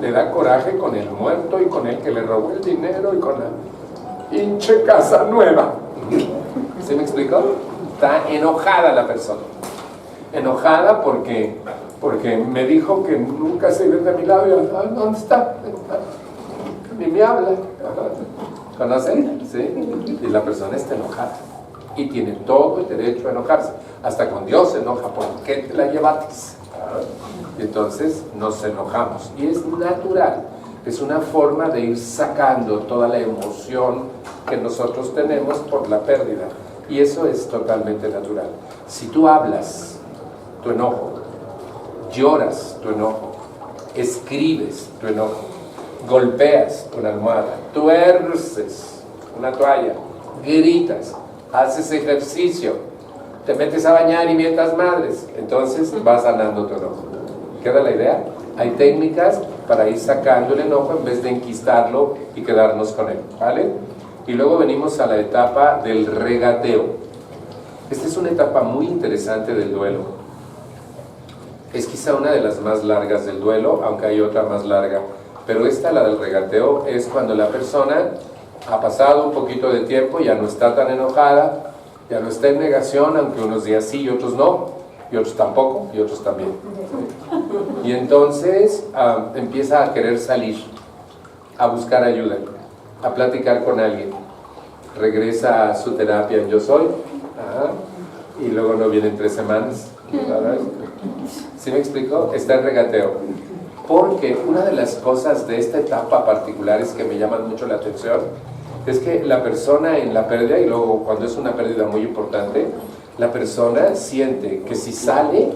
Le da coraje con el muerto y con el que le robó el dinero y con la hinche casa nueva. ¿Sí me explicó? Está enojada la persona. Enojada porque me dijo que nunca se iba de mi lado y yo, ¿dónde está? Ni me habla. ¿Conocen? ¿Sí? Y la persona está enojada. Y tiene todo el derecho a enojarse. Hasta con Dios se enoja. ¿Por qué te la llevaste? Y entonces nos enojamos. Y es natural. Es una forma de ir sacando toda la emoción que nosotros tenemos por la pérdida. Y eso es totalmente natural. Si tú hablas tu enojo, lloras tu enojo, escribes tu enojo, golpeas una almohada, tuerces una toalla, gritas, haces ejercicio, te metes a bañar y mientas madres, entonces vas sanando tu enojo. ¿Queda la idea? Hay técnicas para ir sacando el enojo en vez de enquistarlo y quedarnos con él, ¿vale? Y luego venimos a la etapa del regateo. Esta es una etapa muy interesante del duelo. Es quizá una de las más largas del duelo, aunque hay otra más larga. Pero esta, la del regateo, es cuando la persona ha pasado un poquito de tiempo, ya no está tan enojada, ya no está en negación, aunque unos días sí y otros no, y otros tampoco, y otros también. Y entonces empieza a querer salir, a buscar ayuda, a platicar con alguien. Regresa a su terapia en Yo Soy, y luego no viene en 3 semanas. ¿Verdad? ¿Sí me explico? Está el regateo. Porque una de las cosas de esta etapa particular es que me llaman mucho la atención, es que la persona en la pérdida, y luego cuando es una pérdida muy importante, la persona siente que si sale,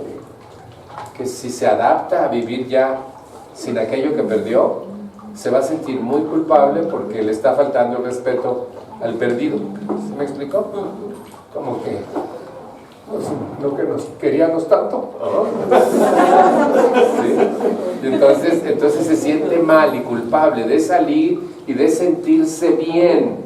que si se adapta a vivir ya sin aquello que perdió, se va a sentir muy culpable porque le está faltando el respeto al perdido. ¿Sí me explico? Como que pues, lo que nos queríamos tanto. ¿Sí? Y entonces se siente mal y culpable de salir y de sentirse bien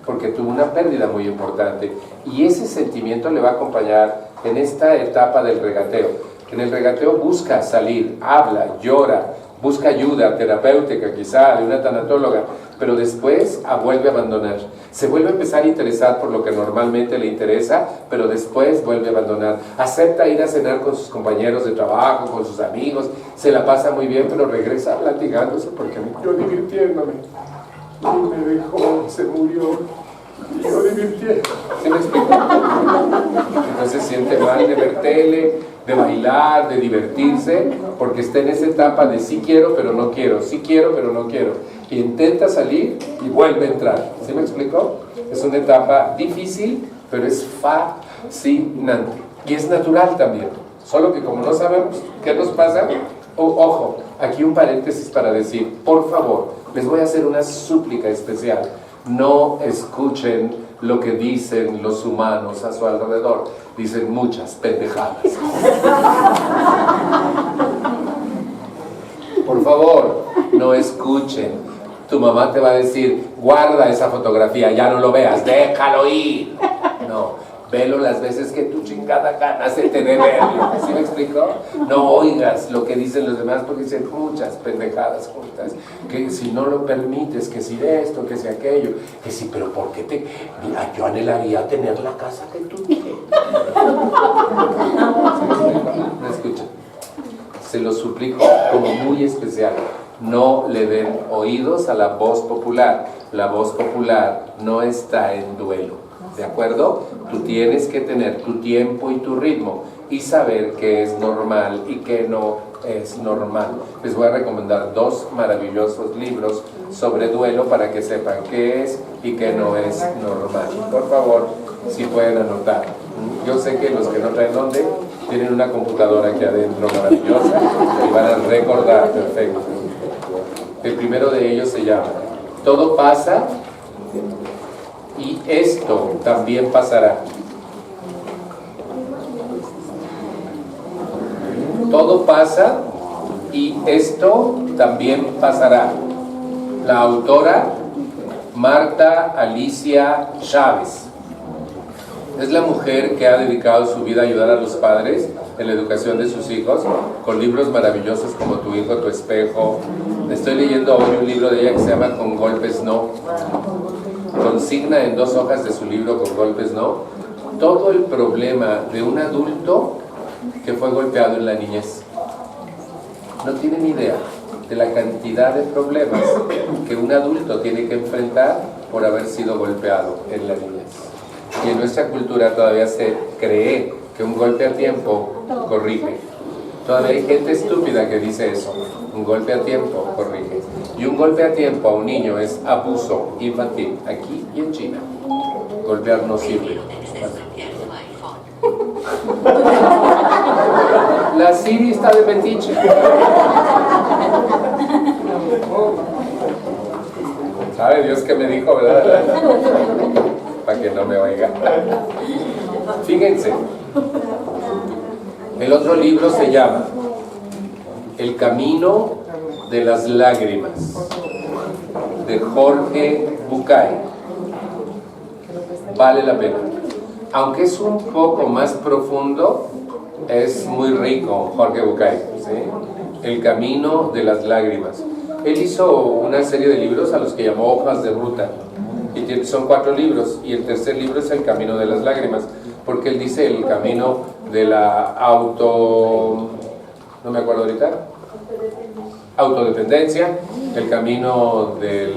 porque tuvo una pérdida muy importante, y ese sentimiento le va a acompañar en esta etapa del regateo. En el regateo busca salir, habla, llora, busca ayuda terapéutica quizá de una tanatóloga, pero después vuelve a abandonar. Se vuelve a empezar a interesar por lo que normalmente le interesa, pero después vuelve a abandonar. Acepta ir a cenar con sus compañeros de trabajo, con sus amigos, se la pasa muy bien, pero regresa latigándose porque yo divirtiéndome. Y me dejó, se murió, y yo divirtiendo. ¿Sí me explico? Entonces se siente mal de ver tele, de bailar, de divertirse, porque está en esa etapa de sí quiero pero no quiero, sí quiero pero no quiero, y intenta salir y vuelve a entrar. ¿Sí me explicó? Es una etapa difícil, pero es fascinante y es natural también, solo que como no sabemos qué nos pasa, ojo, aquí un paréntesis para decir, por favor, les voy a hacer una súplica especial: no escuchen lo que dicen los humanos a su alrededor. Dicen muchas pendejadas. Por favor, no escuchen. Tu mamá te va a decir, guarda esa fotografía, ya no lo veas, déjalo ir. No, velo las veces que tu chingada gana se te dé verlo. ¿Sí me explico? No oigas lo que dicen los demás, porque dicen muchas pendejadas juntas. Que si no lo permites, que si esto, que si aquello, que si, pero ¿por qué te...? Mira, yo anhelaría tener la casa que tú tienes. No escuchen. Se lo suplico como muy especial. No le den oídos a la voz popular. La voz popular no está en duelo. ¿De acuerdo? Tú tienes que tener tu tiempo y tu ritmo y saber qué es normal y qué no es normal. Les voy a recomendar 2 maravillosos libros sobre duelo para que sepan qué es y qué no es normal. Por favor, si pueden anotar. Yo sé que los que no traen dónde tienen una computadora aquí adentro maravillosa y van a recordar perfecto. El primero de ellos se llama Todo pasa y esto también pasará. Todo pasa y esto también pasará. La autora Marta Alicia Chávez. Es la mujer que ha dedicado su vida a ayudar a los padres en la educación de sus hijos, con libros maravillosos como Tu hijo, tu espejo. Estoy leyendo hoy un libro de ella que se llama Con golpes no. Consigna en 2 hojas de su libro Con golpes no todo el problema de un adulto que fue golpeado en la niñez. No tienen idea de la cantidad de problemas que un adulto tiene que enfrentar por haber sido golpeado en la niñez. Y en nuestra cultura todavía se cree que un golpe a tiempo corrige. Todavía hay gente estúpida que dice eso. Un golpe a tiempo corrige. Y un golpe a tiempo a un niño es abuso infantil, aquí y en China. Golpear no sirve. La Siri está de metiche. ¿Sabe Dios qué me dijo, verdad? Para que no me oiga. Fíjense, el otro libro se llama El camino de las lágrimas, de Jorge Bucay. Vale la pena. Aunque es un poco más profundo, es muy rico Jorge Bucay, ¿sí? El camino de las lágrimas. Él hizo una serie de libros a los que llamó Hojas de Ruta. Y son 4 libros, y el tercer libro es El camino de las lágrimas, porque él dice el camino de la no me acuerdo ahorita, autodependencia, el camino de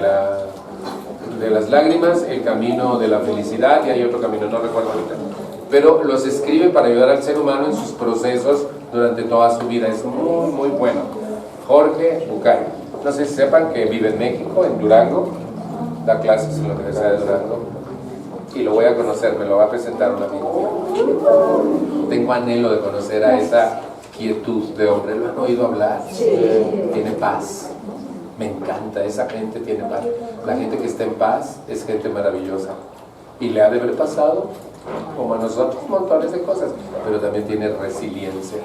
las lágrimas, el camino de la felicidad, y hay otro camino, no recuerdo ahorita, pero los escribe para ayudar al ser humano en sus procesos durante toda su vida. Es muy muy bueno. Jorge Bucay, no sé si sepan que vive en México, en Durango, da clases en la Universidad de Durango, y lo voy a conocer, me lo va a presentar un amigo. Tengo anhelo de conocer a esa quietud de hombre. ¿Lo han oído hablar? Sí. Tiene paz. Me encanta, esa gente tiene paz. La gente que está en paz es gente maravillosa. Y le ha de haber pasado, como a nosotros, montones de cosas, pero también tiene resiliencia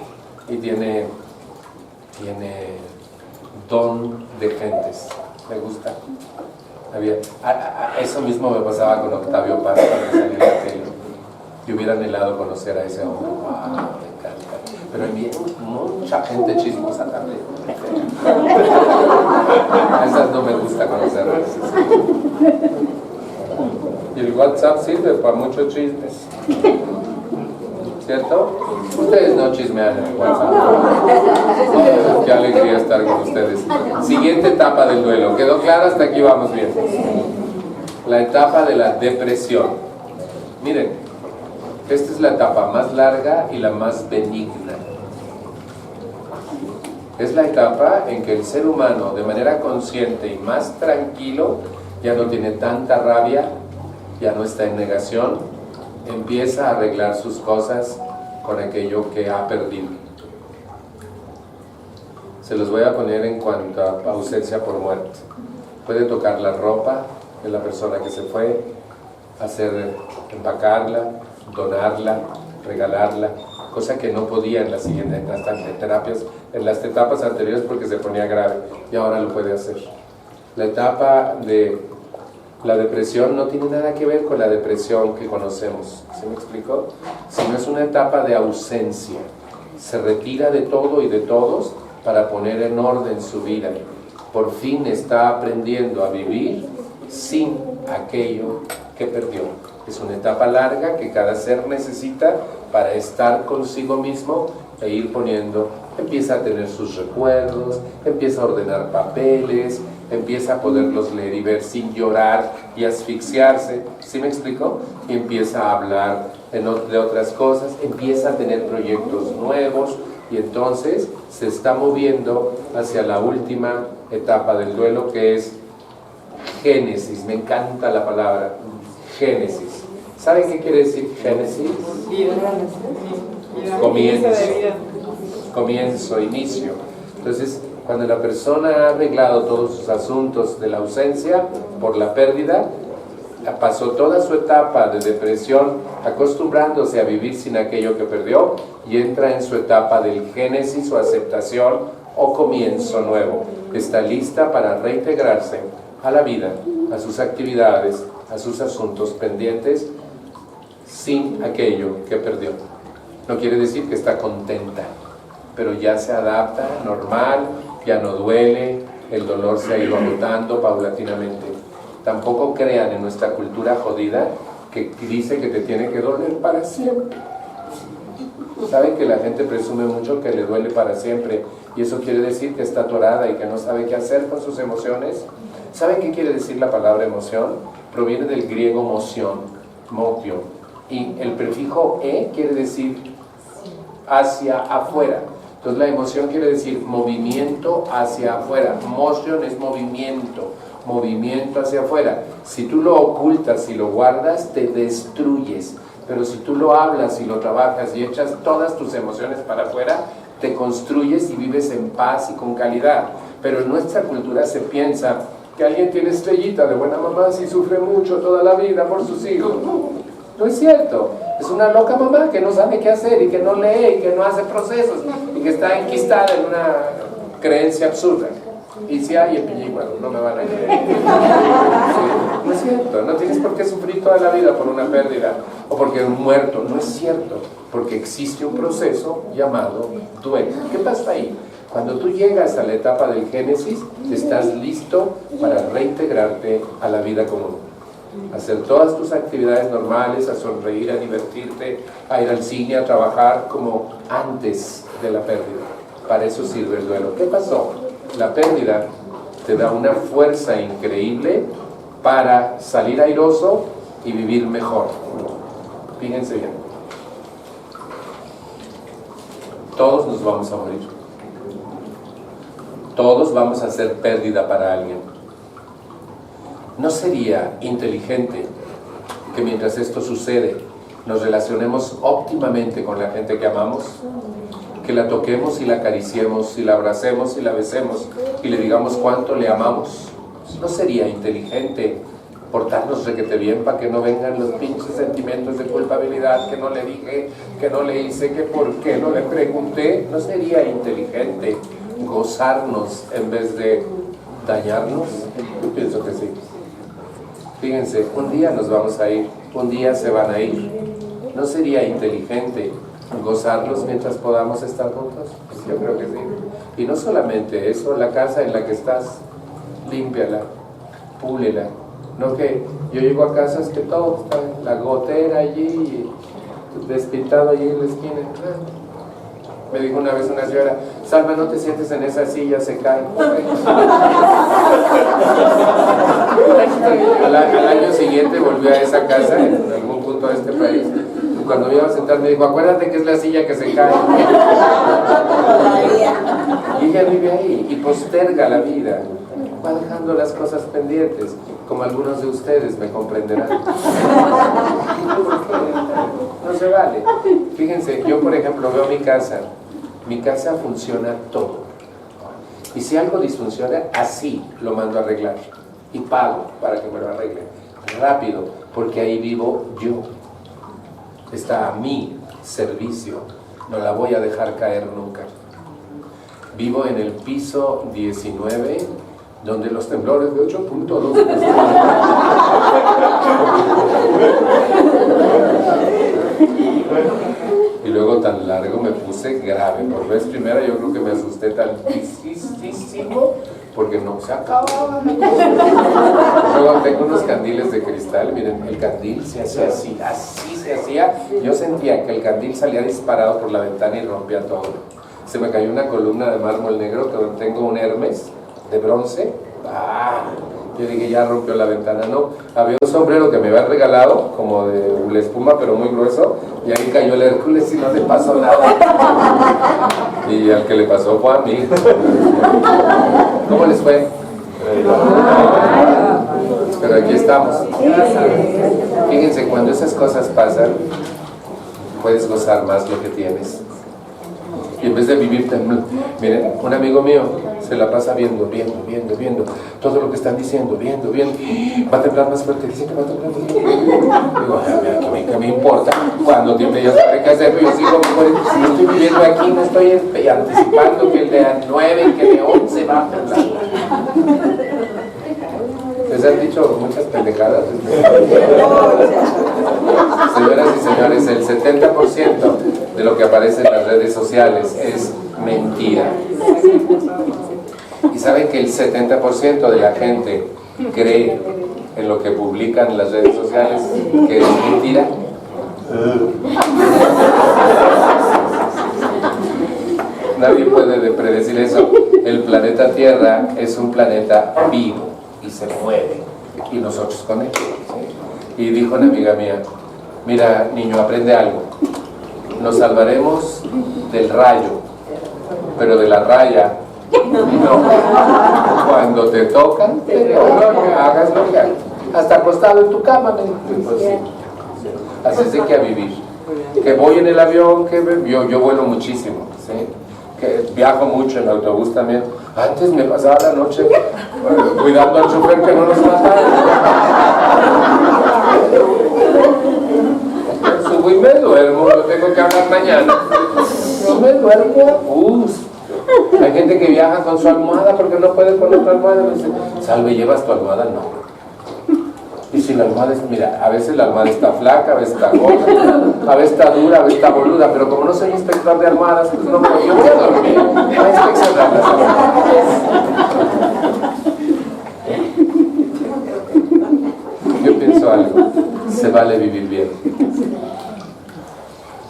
y tiene don de gentes. Me gusta. Eso mismo me pasaba con Octavio Paz cuando salí en la tele. Yo hubiera anhelado conocer a ese hombre. ¡Wow! Me encanta. Pero hay mucha gente chismosa también. A esas no me gusta conocerlas. Y el WhatsApp sirve para muchos chismes. ¿Cierto? Ustedes no chismean en el WhatsApp. Oh, qué alegría estar con ustedes. Siguiente etapa del duelo. ¿Quedó claro? Hasta aquí vamos bien. La etapa de la depresión. Miren, esta es la etapa más larga y la más benigna. Es la etapa en que el ser humano, de manera consciente y más tranquilo, ya no tiene tanta rabia, ya no está en negación, empieza a arreglar sus cosas con aquello que ha perdido. Se los voy a poner en cuanto a ausencia por muerte. Puede tocar la ropa de la persona que se fue, empacarla, donarla, regalarla, cosa que no podía en las etapas anteriores porque se ponía grave, y ahora lo puede hacer. La etapa de la depresión no tiene nada que ver con la depresión que conocemos, ¿sí me explico? Sino es una etapa de ausencia. Se retira de todo y de todos para poner en orden su vida. Por fin está aprendiendo a vivir sin aquello que perdió. Es una etapa larga que cada ser necesita para estar consigo mismo e ir poniendo. Empieza a tener sus recuerdos, empieza a ordenar papeles, empieza a poderlos leer y ver sin llorar y asfixiarse, ¿sí me explico? Y empieza a hablar de otras cosas, empieza a tener proyectos nuevos y entonces se está moviendo hacia la última etapa del duelo, que es génesis. Me encanta la palabra génesis. ¿Saben qué quiere decir génesis? Comienzo, inicio. Entonces, cuando la persona ha arreglado todos sus asuntos de la ausencia por la pérdida, pasó toda su etapa de depresión acostumbrándose a vivir sin aquello que perdió y entra en su etapa del génesis o aceptación o comienzo nuevo. Está lista para reintegrarse a la vida, a sus actividades, a sus asuntos pendientes sin aquello que perdió. No quiere decir que está contenta, pero ya se adapta, normal, ya no duele, el dolor se ha ido agotando paulatinamente. Tampoco crean en nuestra cultura jodida que dice que te tiene que doler para siempre. Saben que la gente presume mucho que le duele para siempre y eso quiere decir que está atorada y que no sabe qué hacer con sus emociones. ¿Saben qué quiere decir la palabra emoción? Proviene del griego moción, motio, y el prefijo e quiere decir hacia afuera. Entonces la emoción quiere decir movimiento hacia afuera. Motion es movimiento hacia afuera. Si tú lo ocultas y lo guardas, te destruyes. Pero si tú lo hablas y lo trabajas y echas todas tus emociones para afuera, te construyes y vives en paz y con calidad. Pero en nuestra cultura se piensa que alguien tiene estrellita de buena mamá si sufre mucho toda la vida por sus hijos. No es cierto. Es una loca mamá que no sabe qué hacer y que no lee y que no hace procesos y que está enquistada en una creencia absurda. Y si hay en bueno, no me van a creer. Sí, no es cierto. No tienes por qué sufrir toda la vida por una pérdida o porque un muerto. No es cierto. Porque existe un proceso llamado duelo. ¿Qué pasa ahí? Cuando tú llegas a la etapa del génesis, estás listo para reintegrarte a la vida común. Hacer todas tus actividades normales, a sonreír, a divertirte, a ir al cine, a trabajar como antes de la pérdida. Para eso sirve el duelo. ¿Qué pasó? La pérdida te da una fuerza increíble para salir airoso y vivir mejor. Fíjense bien. Todos nos vamos a morir. Todos vamos a ser pérdida para alguien. ¿No sería inteligente que mientras esto sucede nos relacionemos óptimamente con la gente que amamos? Que la toquemos y la acariciemos, y la abracemos y la besemos y le digamos cuánto le amamos. ¿No sería inteligente portarnos requete bien para que no vengan los pinches sentimientos de culpabilidad, que no le dije, que no le hice, que por qué no le pregunté? ¿No sería inteligente gozarnos en vez de dañarnos? Yo pienso que sí. Fíjense, un día nos vamos a ir, un día se van a ir. ¿No sería inteligente gozarlos mientras podamos estar juntos? Yo creo que sí. Y no solamente eso, la casa en la que estás, límpiala, púlela. No que yo llego a casas que todo está, la gotera allí, despintado allí en la esquina. Me dijo una vez una señora, Salma, no te sientes en esa silla, se cae. Al año siguiente volvió a esa casa, en algún punto de este país, Cuando me iba a sentar me dijo, acuérdate que es la silla que se cae. Y ella vive ahí y posterga la vida. Va dejando las cosas pendientes, como algunos de ustedes me comprenderán. No se vale. Fíjense, yo por ejemplo veo mi casa funciona todo. Y si algo disfunciona, así lo mando a arreglar. Y pago para que me lo arreglen. Rápido, porque ahí vivo yo. Está a mi servicio. No la voy a dejar caer nunca. Vivo en el piso 19, donde los temblores de 8.2. Y luego tan largo me puse grave. Por vez primera yo creo que me asusté tantísimo porque no se acababa. Luego tengo unos candiles de cristal. Miren, el candil se hacía así se hacía. Yo sentía que el candil salía disparado por la ventana y rompía todo. Se me cayó una columna de mármol negro que tengo un Hermes de bronce. Yo dije, ya rompió la ventana. No, había un sombrero que me había regalado, como de la espuma, pero muy grueso, y ahí cayó el Hércules y no le pasó nada. Y al que le pasó fue a mí. ¿Cómo les fue? Pero aquí estamos. Fíjense, cuando esas cosas pasan, puedes gozar más lo que tienes. Y en vez de vivir temblando, miren, un amigo mío se la pasa viendo todo lo que están diciendo, viendo, va a temblar más fuerte, dicen que va a temblar más fuerte. Digo, ¿qué me importa? Cuando tiemble ya sabré qué hacer, pero yo sigo, si no estoy viviendo aquí, no estoy anticipando que el de 9, que el de 11 va a temblar. Les han dicho muchas pendejadas. Señoras y señores, el 70% de lo que aparece en las redes sociales es mentira. Y saben que el 70% de la gente cree en lo que publican en las redes sociales que es mentira. Nadie puede predecir eso. El planeta Tierra es un planeta vivo y se mueve, y nosotros con él. Y dijo una amiga mía, mira niño, aprende algo, nos salvaremos del rayo, pero de la raya no. Cuando te tocan, hagas lo que hagas, hasta acostado en tu cama, pues sí. Así es de que a vivir. Que voy en el avión, yo vuelo muchísimo, ¿sí? Que viajo mucho en autobús también. Antes me pasaba la noche cuidando al chofer que no nos matara. Subo y me duermo, lo tengo que hablar mañana. No me duermo a gusto. Hay gente que viaja con su almohada porque no puede con otra almohada. Me dice, Salve, ¿llevas tu almohada? No. Y si la almohada es, mira, a veces la almohada está flaca, a veces está gorda, a veces está dura, a veces está boluda, pero como no soy inspector de almohadas, pues no puedo, yo voy a dormir, voy a inspeccionar las almohadas. Yo pienso algo, se vale vivir bien.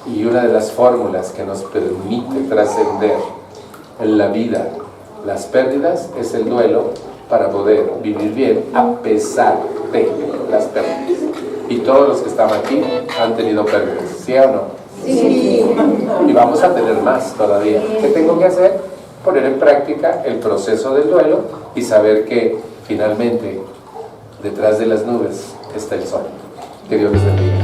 Y una de las fórmulas que nos permite trascender en la vida las pérdidas es el duelo, para poder vivir bien a pesar de las pérdidas. Y todos los que están aquí han tenido pérdidas, ¿sí o no? Sí. Y vamos a tener más todavía. ¿Qué tengo que hacer? Poner en práctica el proceso del duelo y saber que finalmente detrás de las nubes está el sol. Que Dios les bendiga.